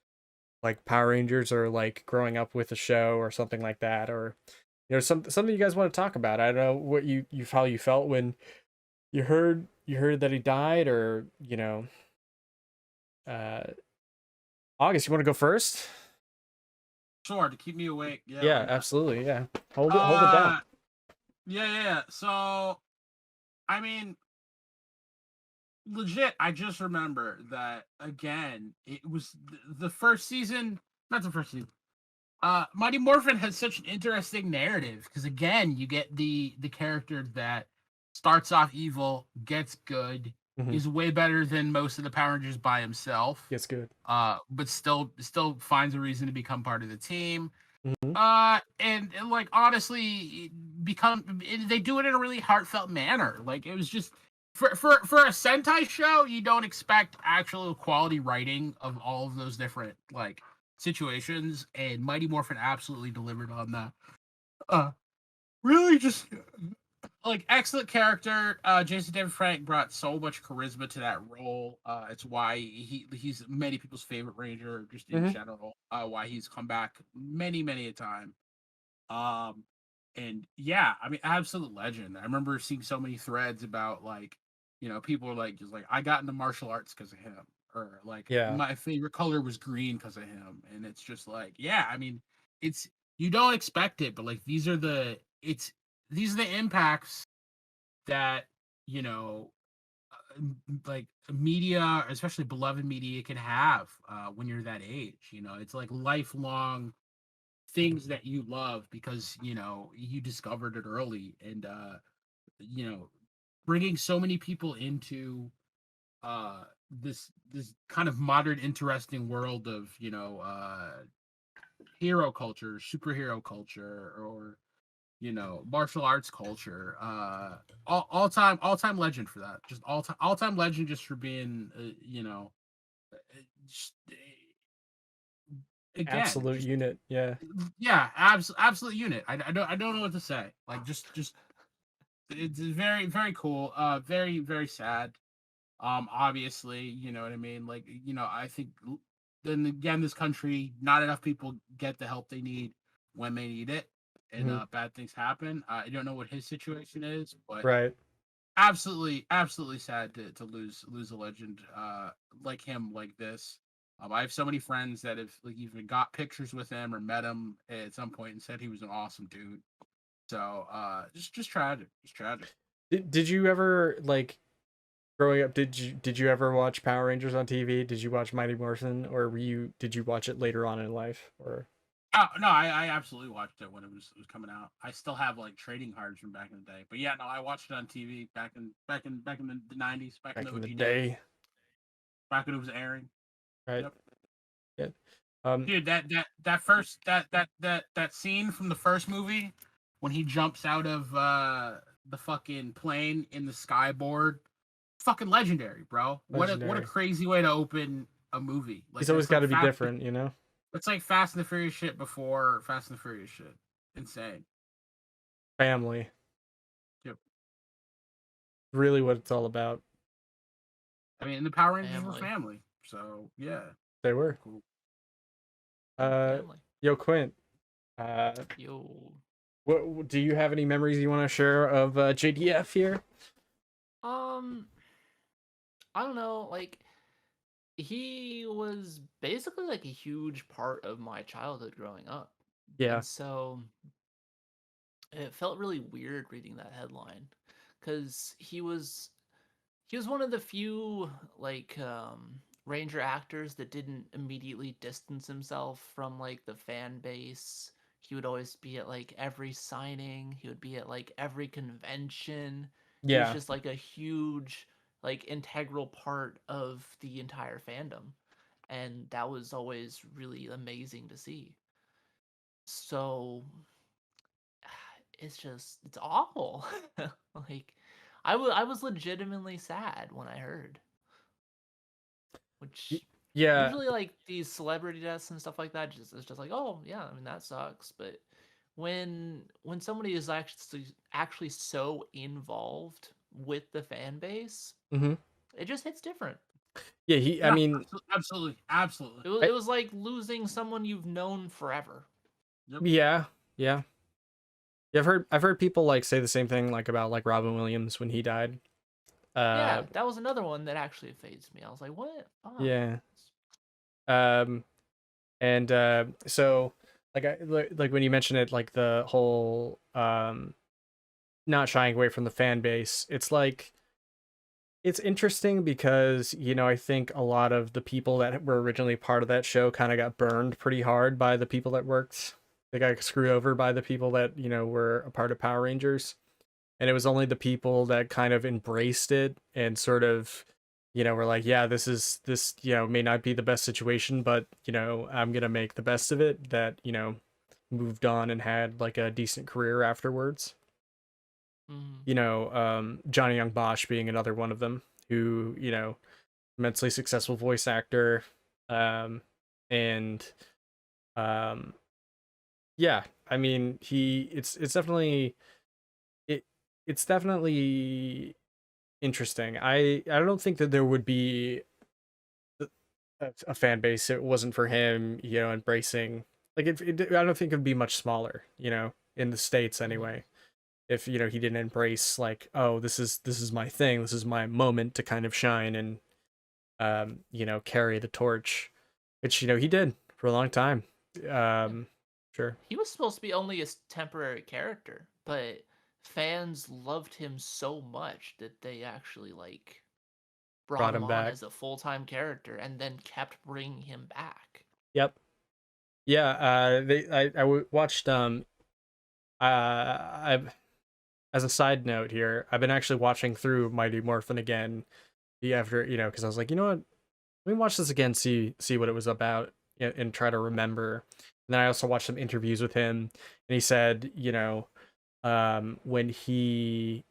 like Power Rangers, or like growing up with the show or something like that, or something you guys want to talk about. I don't know what you how you felt when you heard that he died, or uh August, you want to go first? Sure, to keep me awake. Yeah, absolutely. Yeah, hold it down. Yeah. So, I mean, legit, I just remember that again. It was the first season, not the first season. Mighty Morphin has such an interesting narrative because again, you get the character that starts off evil, gets good, is way better than most of the Power Rangers by himself. Gets good. But still finds a reason to become part of the team. Mm-hmm. And like honestly, they do it in a really heartfelt manner. Like it was just for a Sentai show, you don't expect actual quality writing of all of those different like situations, and Mighty Morphin absolutely delivered on that. Really just like excellent character. Jason David Frank brought so much charisma to that role. It's why he's many people's favorite Ranger, just in general. Why he's come back many a time. And yeah, I mean, absolute legend. I remember seeing so many threads about like, people are like just like I got into martial arts because of him, or like my favorite color was green because of him, and it's just like I mean, it's you don't expect it, but like these are the impacts that like media, especially beloved media, can have when you're that age. It's like lifelong things that you love because you discovered it early, and bringing so many people into this kind of modern interesting world of hero culture, superhero culture, or martial arts culture. All time legend for that. Just all time legend, just for being just, again, absolute unit. Absolute unit. I don't know what to say. Like just it's very very cool. Very very sad. Obviously, you know what I mean. Like I think then again, this country, not enough people get the help they need when they need it, and bad things happen. I don't know what his situation is, but right, absolutely sad to lose a legend like him like this. I have so many friends that have like even got pictures with him or met him at some point and said he was an awesome dude. So just tragic, just tragic. Did you ever like growing up? Did you ever watch Power Rangers on TV? Did you watch Mighty Morphin, or did you watch it later on in life? Or Oh no, I absolutely watched it when it was coming out. I still have like trading cards from back in the day. But yeah, no, I watched it on TV back in the 90s, back in the OG day, days, back when it was airing. right? Yep. Yeah. Dude, that scene from the first movie when he jumps out of the fucking plane in the skyboard, fucking legendary, bro. What a crazy way to open a movie. Like, he's always got to be different, you know. It's like Fast and the Furious shit before Fast and the Furious shit. Insane. Family. Yep. Really what it's all about. I mean, the Power Rangers were family. So, yeah. They were. Cool. Yo, Quint. Yo. What do you have any memories you want to share of JDF here? I don't know, like he was basically like a huge part of my childhood growing up. Yeah. And so it felt really weird reading that headline because he was one of the few like Ranger actors that didn't immediately distance himself from like the fan base. He would always be at like every signing. He would be at like every convention. Yeah. He was just like a huge like integral part of the entire fandom, and that was always really amazing to see. So it's awful. Like I was legitimately sad when I heard, which usually like these celebrity deaths and stuff like that it's just like, oh yeah, I mean that sucks. But when somebody is actually so involved with the fan base, it just hits different. Yeah, I mean, absolutely. It was like losing someone you've known forever. Yep. Yeah. I've heard people like say the same thing like about like Robin Williams when he died. Yeah, that was another one that actually fazed me. I was like, what? Oh. Yeah. And so like when you mention it, like the whole not shying away from the fan base, it's like it's interesting because, you know, I think a lot of the people that were originally part of that show kind of got burned pretty hard by the people that worked. They got screwed over by the people that, you know, were a part of Power Rangers. And it was only the people that kind of embraced it and sort of, you know, were like, yeah, this, you know, may not be the best situation, but, you know, I'm going to make the best of it, that, you know, moved on and had like a decent career afterwards. You know, Johnny Young Bosch being another one of them, who, you know, immensely successful voice actor. Yeah, I mean, it's definitely it's definitely interesting. I don't think that there would be a fan base if it wasn't for him, you know, embracing, like I don't think it'd be much smaller, you know, in the States anyway. If, you know, he didn't embrace like, oh, this is my thing, this is my moment to kind of shine and you know, carry the torch, which, you know, he did for a long time. Sure. He was supposed to be only a temporary character, but fans loved him so much that they actually like brought him on back as a full-time character and then kept bringing him back. Yep. Yeah, I watched I've, as a side note here, I've been actually watching through Mighty Morphin again after, you know, because I was like, you know what, let me watch this again, see what it was about, and try to remember. And then I also watched some interviews with him, and he said, you know, when he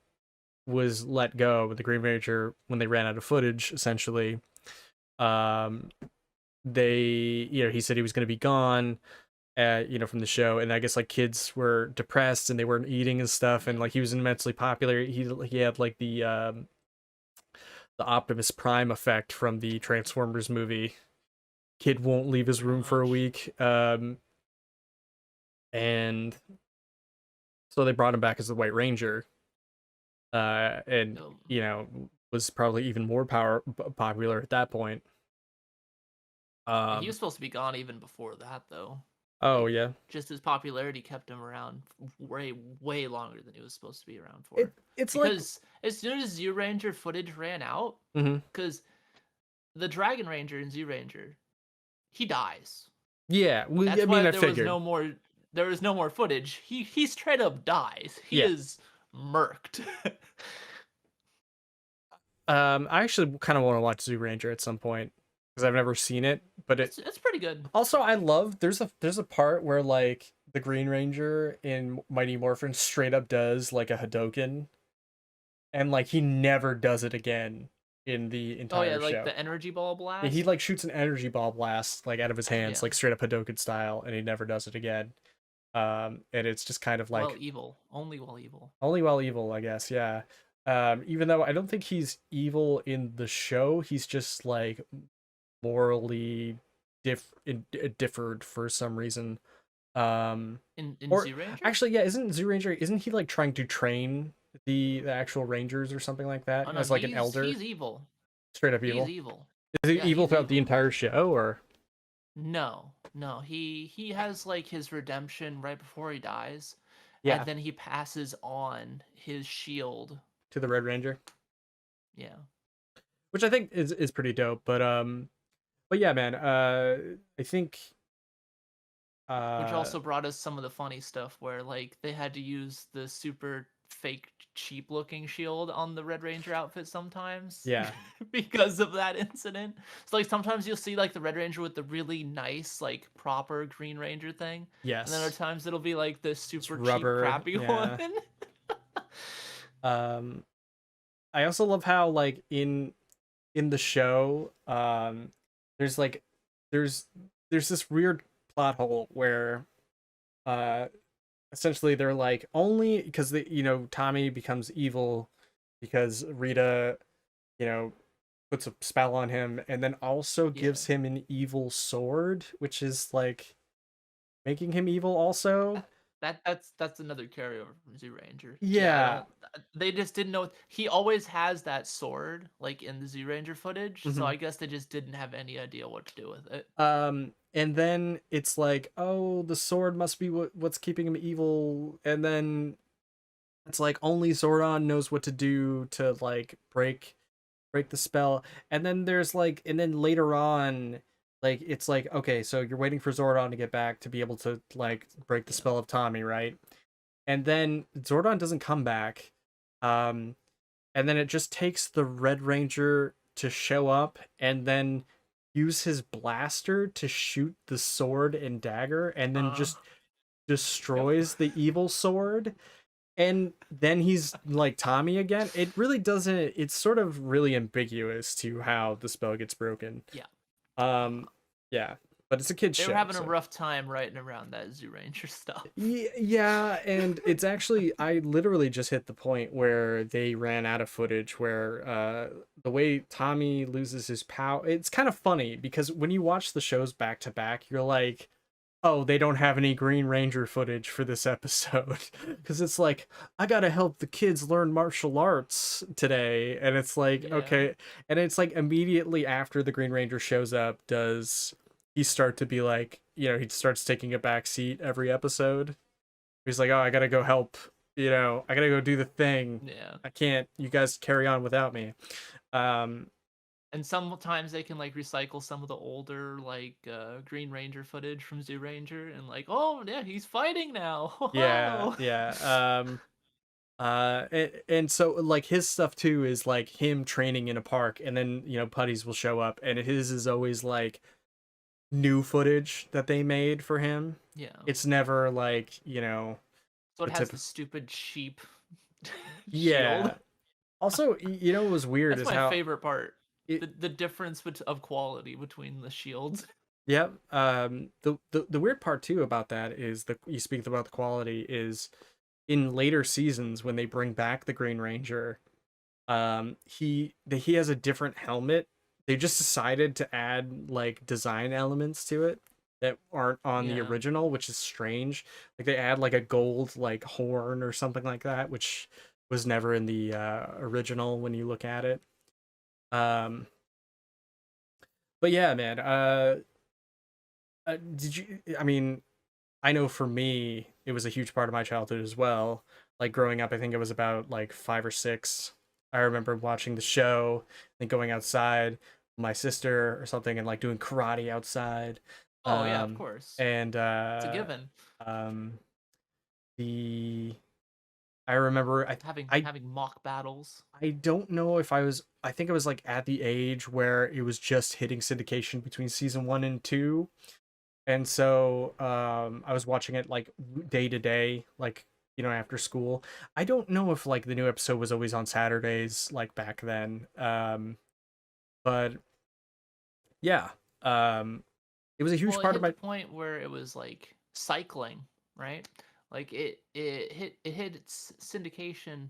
was let go with the Green Ranger, when they ran out of footage, essentially, they, you know, he said he was going to be gone, you know, from the show, and I guess like kids were depressed and they weren't eating and stuff, and like he was immensely popular. He had like the Optimus Prime effect from the Transformers movie. Kid won't leave his room for a week, and so they brought him back as the White Ranger, and you know, was probably even more popular at that point. He was supposed to be gone even before that, though. Oh yeah. Just his popularity kept him around way longer than he was supposed to be around for. It's because as soon as Zyuranger footage ran out, because the Dragon Ranger in Zyuranger, he dies. Yeah, well, that's why I there figured. was no more footage. He straight up dies. He is murked. I actually kind of want to watch Zyuranger at some point because I've never seen it, but it's pretty good. Also, I love there's a part where like the Green Ranger in Mighty Morphin straight up does like a Hadoken, and like he never does it again in the entire show. Like the energy ball blast. Yeah, he like shoots an energy ball blast like out of his hands, like straight up Hadoken style, and he never does it again. And it's just kind of like only while evil, I guess. Yeah. Even though I don't think he's evil in the show, he's just like morally differed for some reason. In Zyuranger? Actually, yeah, isn't he like trying to train the actual rangers or something like that as like an elder? He's evil. Straight up evil. He's evil. Is he evil throughout the entire show, or? No. He has like his redemption right before he dies. Yeah. And then he passes on his shield to the Red Ranger. Yeah. Which I think is pretty dope, but yeah, man, I think which also brought us some of the funny stuff where like they had to use the super fake cheap looking shield on the Red Ranger outfit sometimes. Yeah. Because of that incident. So like sometimes you'll see like the Red Ranger with the really nice like proper Green Ranger thing. Yes. And then other times it'll be like this super rubber, cheap crappy one. I also love how like in the show there's this weird plot hole where essentially they're like only because Tommy becomes evil because Rita puts a spell on him and then also gives him an evil sword, which is like making him evil also. That's another carryover from Zyuranger. Yeah. They just didn't know. He always has that sword, like in the Zyuranger footage. So I guess they just didn't have any idea what to do with it. And then it's like, oh, the sword must be what's keeping him evil. And then it's like only Zordon knows what to do to like break the spell. And then there's like, and then later on, like it's like, okay, so you're waiting for Zordon to get back to be able to like break the spell of Tommy, right? And then Zordon doesn't come back. And then it just takes the Red Ranger to show up and then use his blaster to shoot the sword and dagger and then just destroys the evil sword. And then he's like Tommy again. It really doesn't, it's sort of really ambiguous to how the spell gets broken. Yeah. Yeah, but it's a kid's show. They were having a rough time writing around that Zyuranger stuff. Yeah, and it's actually, I literally just hit the point where they ran out of footage where the way Tommy loses his power, it's kind of funny because when you watch the shows back to back, you're like, oh, they don't have any Green Ranger footage for this episode. Because it's like, I gotta help the kids learn martial arts today. And it's like, okay. And it's like immediately after the Green Ranger shows up, does he start to be like, he starts taking a back seat every episode. He's like, oh, I gotta go help, I gotta go do the thing. Yeah. I can't, you guys carry on without me. And sometimes they can like recycle some of the older like Green Ranger footage from Zyuranger and like, oh yeah, he's fighting now. Yeah. And so like his stuff too is like him training in a park, and then putties will show up, and his is always like new footage that they made for him. Yeah. It's never like So it has the stupid cheap. Yeah. Shield. Also, what was weird That's is my favorite part. The difference of quality between the shields. Yep. The weird part too about that is you speak about the quality is in later seasons when they bring back the Green Ranger, he has a different helmet. They just decided to add like design elements to it that aren't on the original, which is strange. Like they add like a gold like horn or something like that, which was never in the original when you look at it. But yeah, man, Did you? I mean, I know for me, it was a huge part of my childhood as well. Like growing up, I think it was about like 5 or 6. I remember watching the show and going outside with my sister or something and like doing karate outside. Oh yeah, of Um, course. and It's a given. um, the I remember Having mock battles. I don't know if I was. I think I was like at the age where it was just hitting syndication between season 1 and 2, and so I was watching it like day to day, like after school. I don't know if like the new episode was always on Saturdays like back then, but yeah, it was a huge Well, it part of hit the my. point where it was like cycling, right? Like it hit its syndication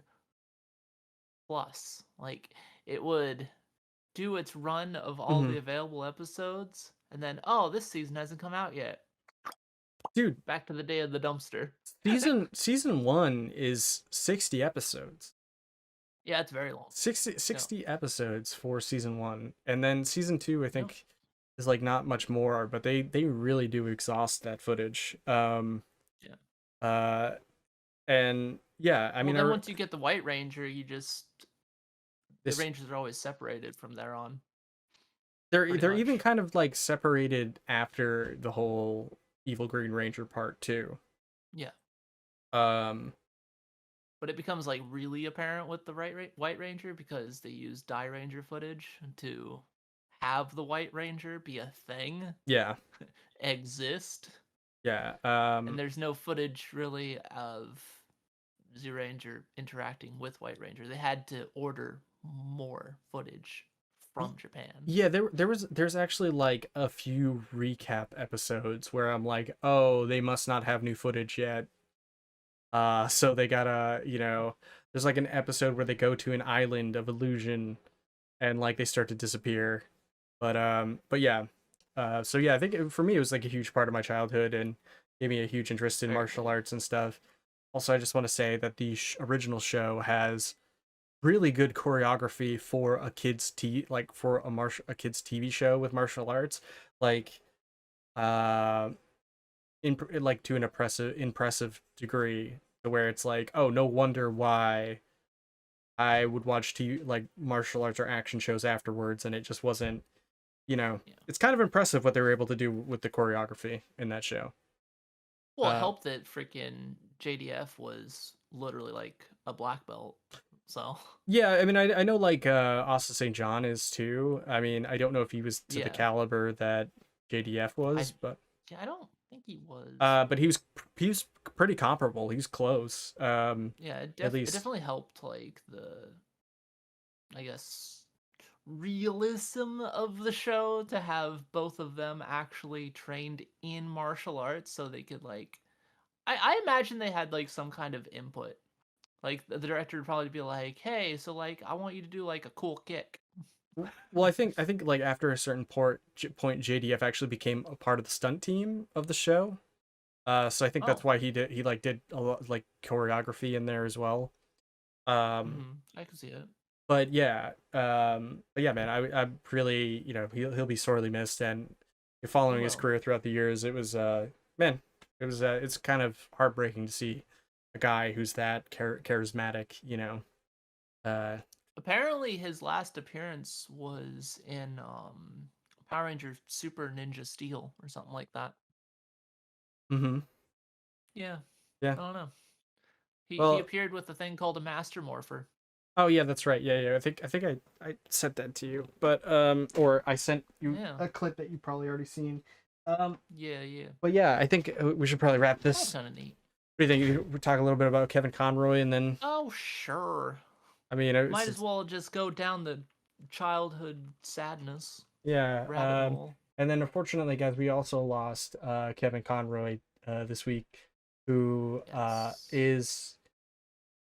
plus. Like it would do its run of all Mhm. the available episodes, and then this season hasn't come out yet. Dude, Back to the day of the dumpster. season 1 is 60 episodes. Yeah, it's very long. 60 episodes for season 1, and then season 2 I Yep. think is like not much more, but they really do exhaust that footage. Yeah. And yeah, I mean, then once you get the White Ranger, the this Rangers are always separated from there on. they're pretty even much. kind of like separated after the whole Evil Green Ranger part 2. Yeah. But it becomes like really apparent with the White Ranger because they use Die Ranger footage to have the White Ranger be a thing. Yeah. Exist. Yeah. And there's no footage really of Zyuranger interacting with White Ranger. They had to order more footage from Japan. Yeah, there's actually like a few recap episodes where I'm like, oh, they must not have new footage yet. So they gotta, there's like an episode where they go to an island of illusion and like they start to disappear. But yeah. So yeah, I think for me it was like a huge part of my childhood and gave me a huge interest in martial arts and stuff. Also, I just want to say that the original show has really good choreography for a a kids TV show with martial arts, like like to an impressive degree, to where it's like, oh, no wonder why I would watch TV like martial arts or action shows afterwards, and it just wasn't, it's kind of impressive what they were able to do with the choreography in that show. Well, it helped that freaking JDF was literally like a black belt. So yeah, I mean, I know like Austin St. John is too. I mean, I don't know if he was to the caliber that JDF was, but yeah, I don't think he was. But he was pretty comparable. He was close. Yeah, it definitely helped like I guess, realism of the show to have both of them actually trained in martial arts, so they could like. I imagine they had like some kind of input. Like the director would probably be like, "Hey, so like I want you to do like a cool kick." Well, I think like after a certain point, JDF actually became a part of the stunt team of the show. So I think that's why he did a lot like choreography in there as well. I can see it. But yeah, man, I really, he'll be sorely missed, and following his career throughout the years, it was man, it's kind of heartbreaking to see a guy who's that charismatic, Apparently, his last appearance was in Power Ranger Super Ninja Steel or something like that. Yeah. Yeah. I don't know. He appeared with a thing called a Master Morpher. Oh yeah, that's right. Yeah. I think I sent that to you, but or I sent you a clip that you probably already seen. Yeah. But yeah, I think we should probably wrap this. That's kind of neat. What do you think? We talk a little bit about Kevin Conroy and then. Oh sure. I mean, might as well just go down the childhood sadness. Yeah. Rabbit hole. And then unfortunately, guys, we also lost Kevin Conroy this week, who is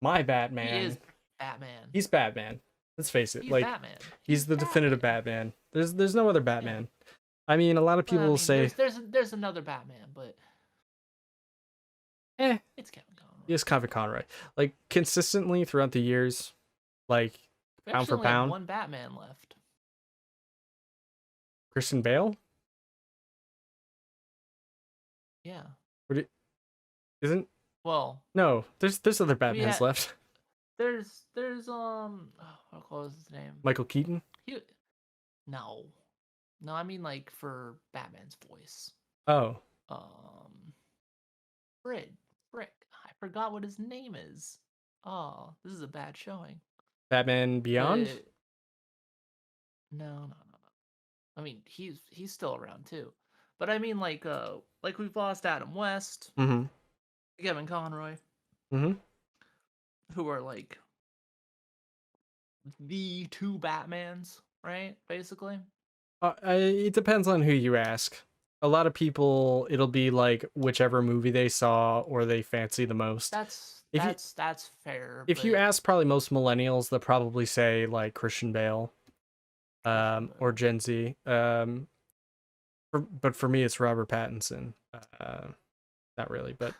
my Batman. He is Batman. He's Batman. Let's face it. He's like Batman. He's the definitive Batman. There's no other Batman. Yeah. I mean, a lot of people will say there's another Batman, but it's Kevin Conroy. Yes, Kevin Conroy. Like consistently throughout the years, like pound for pound. One Batman left. Christian Bale. Yeah. What it, isn't? Well, No, there's other Batmans had, left. There's what was his name? Michael Keaton. No, I mean like for Batman's voice. Oh. Frick, I forgot what his name is. Oh, this is a bad showing. Batman Beyond. No. I mean, he's still around too, but I mean like we've lost Adam West, Kevin Conroy, who are like the two Batmans, right? Basically. It depends on who you ask. A lot of people, it'll be like whichever movie they saw or they fancy the most. That's fair. If you ask probably most millennials, they'll probably say like Christian Bale, or Gen Z. But for me, it's Robert Pattinson. Not really, but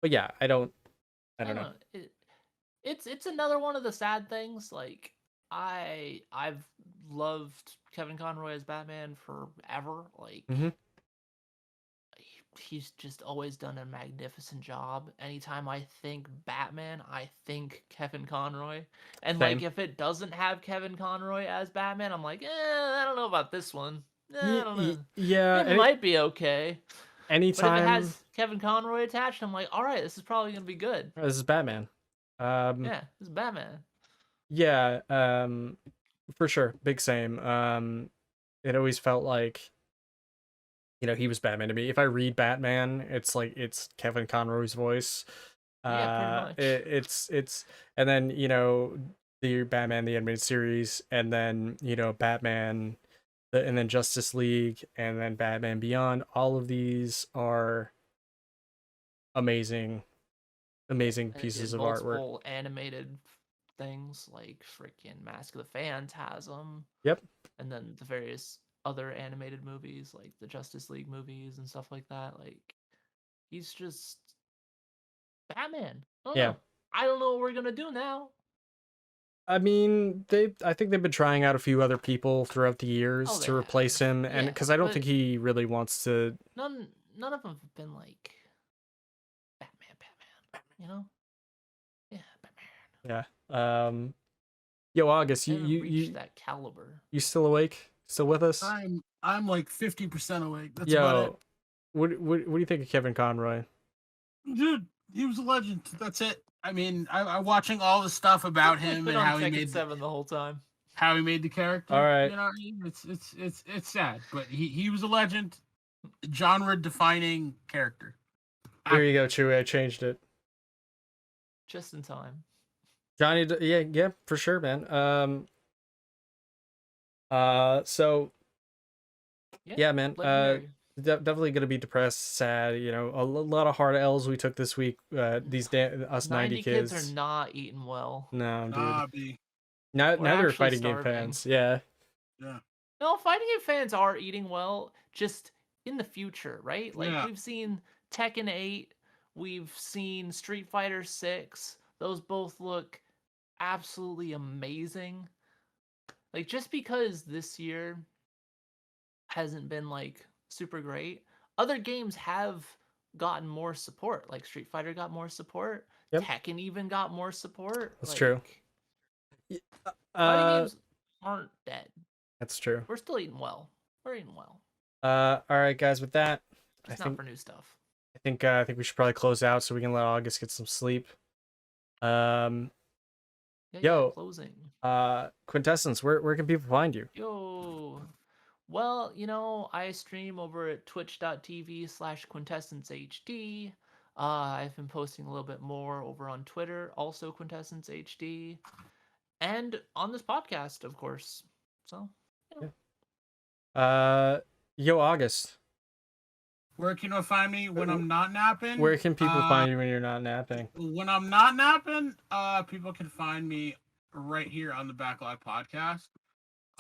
yeah, I don't know. It's another one of the sad things. Like I've loved Kevin Conroy as Batman forever. Like he's just always done a magnificent job. Anytime I think Batman, I think Kevin Conroy. And Same. like if it doesn't have Kevin Conroy as Batman, I'm like, I don't know about this one. I don't know. Yeah, it might be okay. Anytime, but if it has Kevin Conroy attached, I'm like, all right, this is probably gonna be good. This is Batman. Yeah, this is Batman. Yeah, for sure, big same. It always felt like, he was Batman to me. If I read Batman, it's like it's Kevin Conroy's voice. Yeah, pretty much. It's and then the Batman the animated series, and then Batman, and then Justice League, and then Batman Beyond. All of these are amazing pieces of artwork. Animated things like freaking Mask of the Phantasm. Yep. And then the various other animated movies like the Justice League movies and stuff like that. Like he's just Batman. Yeah. I don't know what we're gonna do now. I mean, I think they've been trying out a few other people throughout the years to replace him, and because I don't think he really wants to. None of them have been like Batman. You know? Yeah, Batman. Yeah. Yo, August, you reached that caliber. You still awake? Still with us? I'm like 50% awake. That's about it. What do you think of Kevin Conroy? Dude, he was a legend. That's it. I mean, I'm watching all the stuff about him and how he made 7 the whole time. How he made the character. All right. You know what I mean? It's sad, but he was a legend, genre defining character. Here you go, Chewie. I changed it. Just in time. Johnny, yeah, for sure, man. So yeah, man. Definitely gonna be depressed, sad. A lot of hard L's we took this week. Us 90 kids are not eating well. No, dude. Neither are fighting game fans. Yeah. No, fighting game fans are eating well, just in the future, right? Like we've seen Tekken 8, we've seen Street Fighter 6. Those both look absolutely amazing. Like just because this year hasn't been like super great, other games have gotten more support. Like Street Fighter got more support. Yep. Tekken even got more support. That's true. Fighting games aren't dead. That's true. We're still eating well. We're eating well. All right, guys. With that, Just not for new stuff. I think we should probably close out so we can let August get some sleep. Closing. Quintessence, where can people find you? Well, I stream over at twitch.tv/quintessencehd. I've been posting a little bit more over on Twitter, also quintessencehd, and on this podcast, of course. So, August. Where can you find me when I'm not napping? Where can people find you when you're not napping? When I'm not napping, people can find me right here on the Backlog podcast.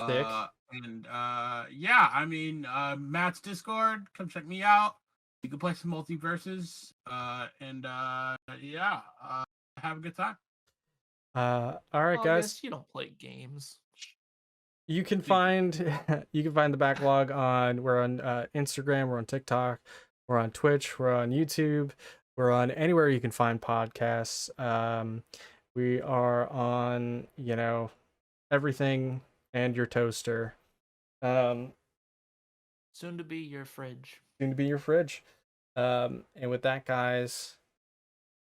Sick. Matt's Discord. Come check me out. You can play some multiverses. Have a good time. All right, guys. You don't play games. You can find the backlog on Instagram, we're on TikTok, we're on Twitch, we're on YouTube, we're on anywhere you can find podcasts. We are on, everything and your toaster. Soon to be your fridge. Soon to be your fridge. And with that, guys,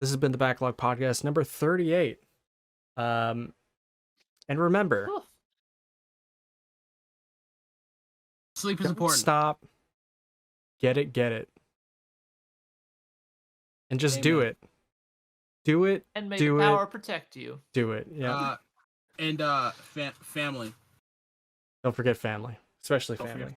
this has been the Backlog Podcast number 38. And remember, sleep is important. Stop. Get it. And just do it. Do it. And may the power protect you. Do it. Yeah. And family. Don't forget family, especially family.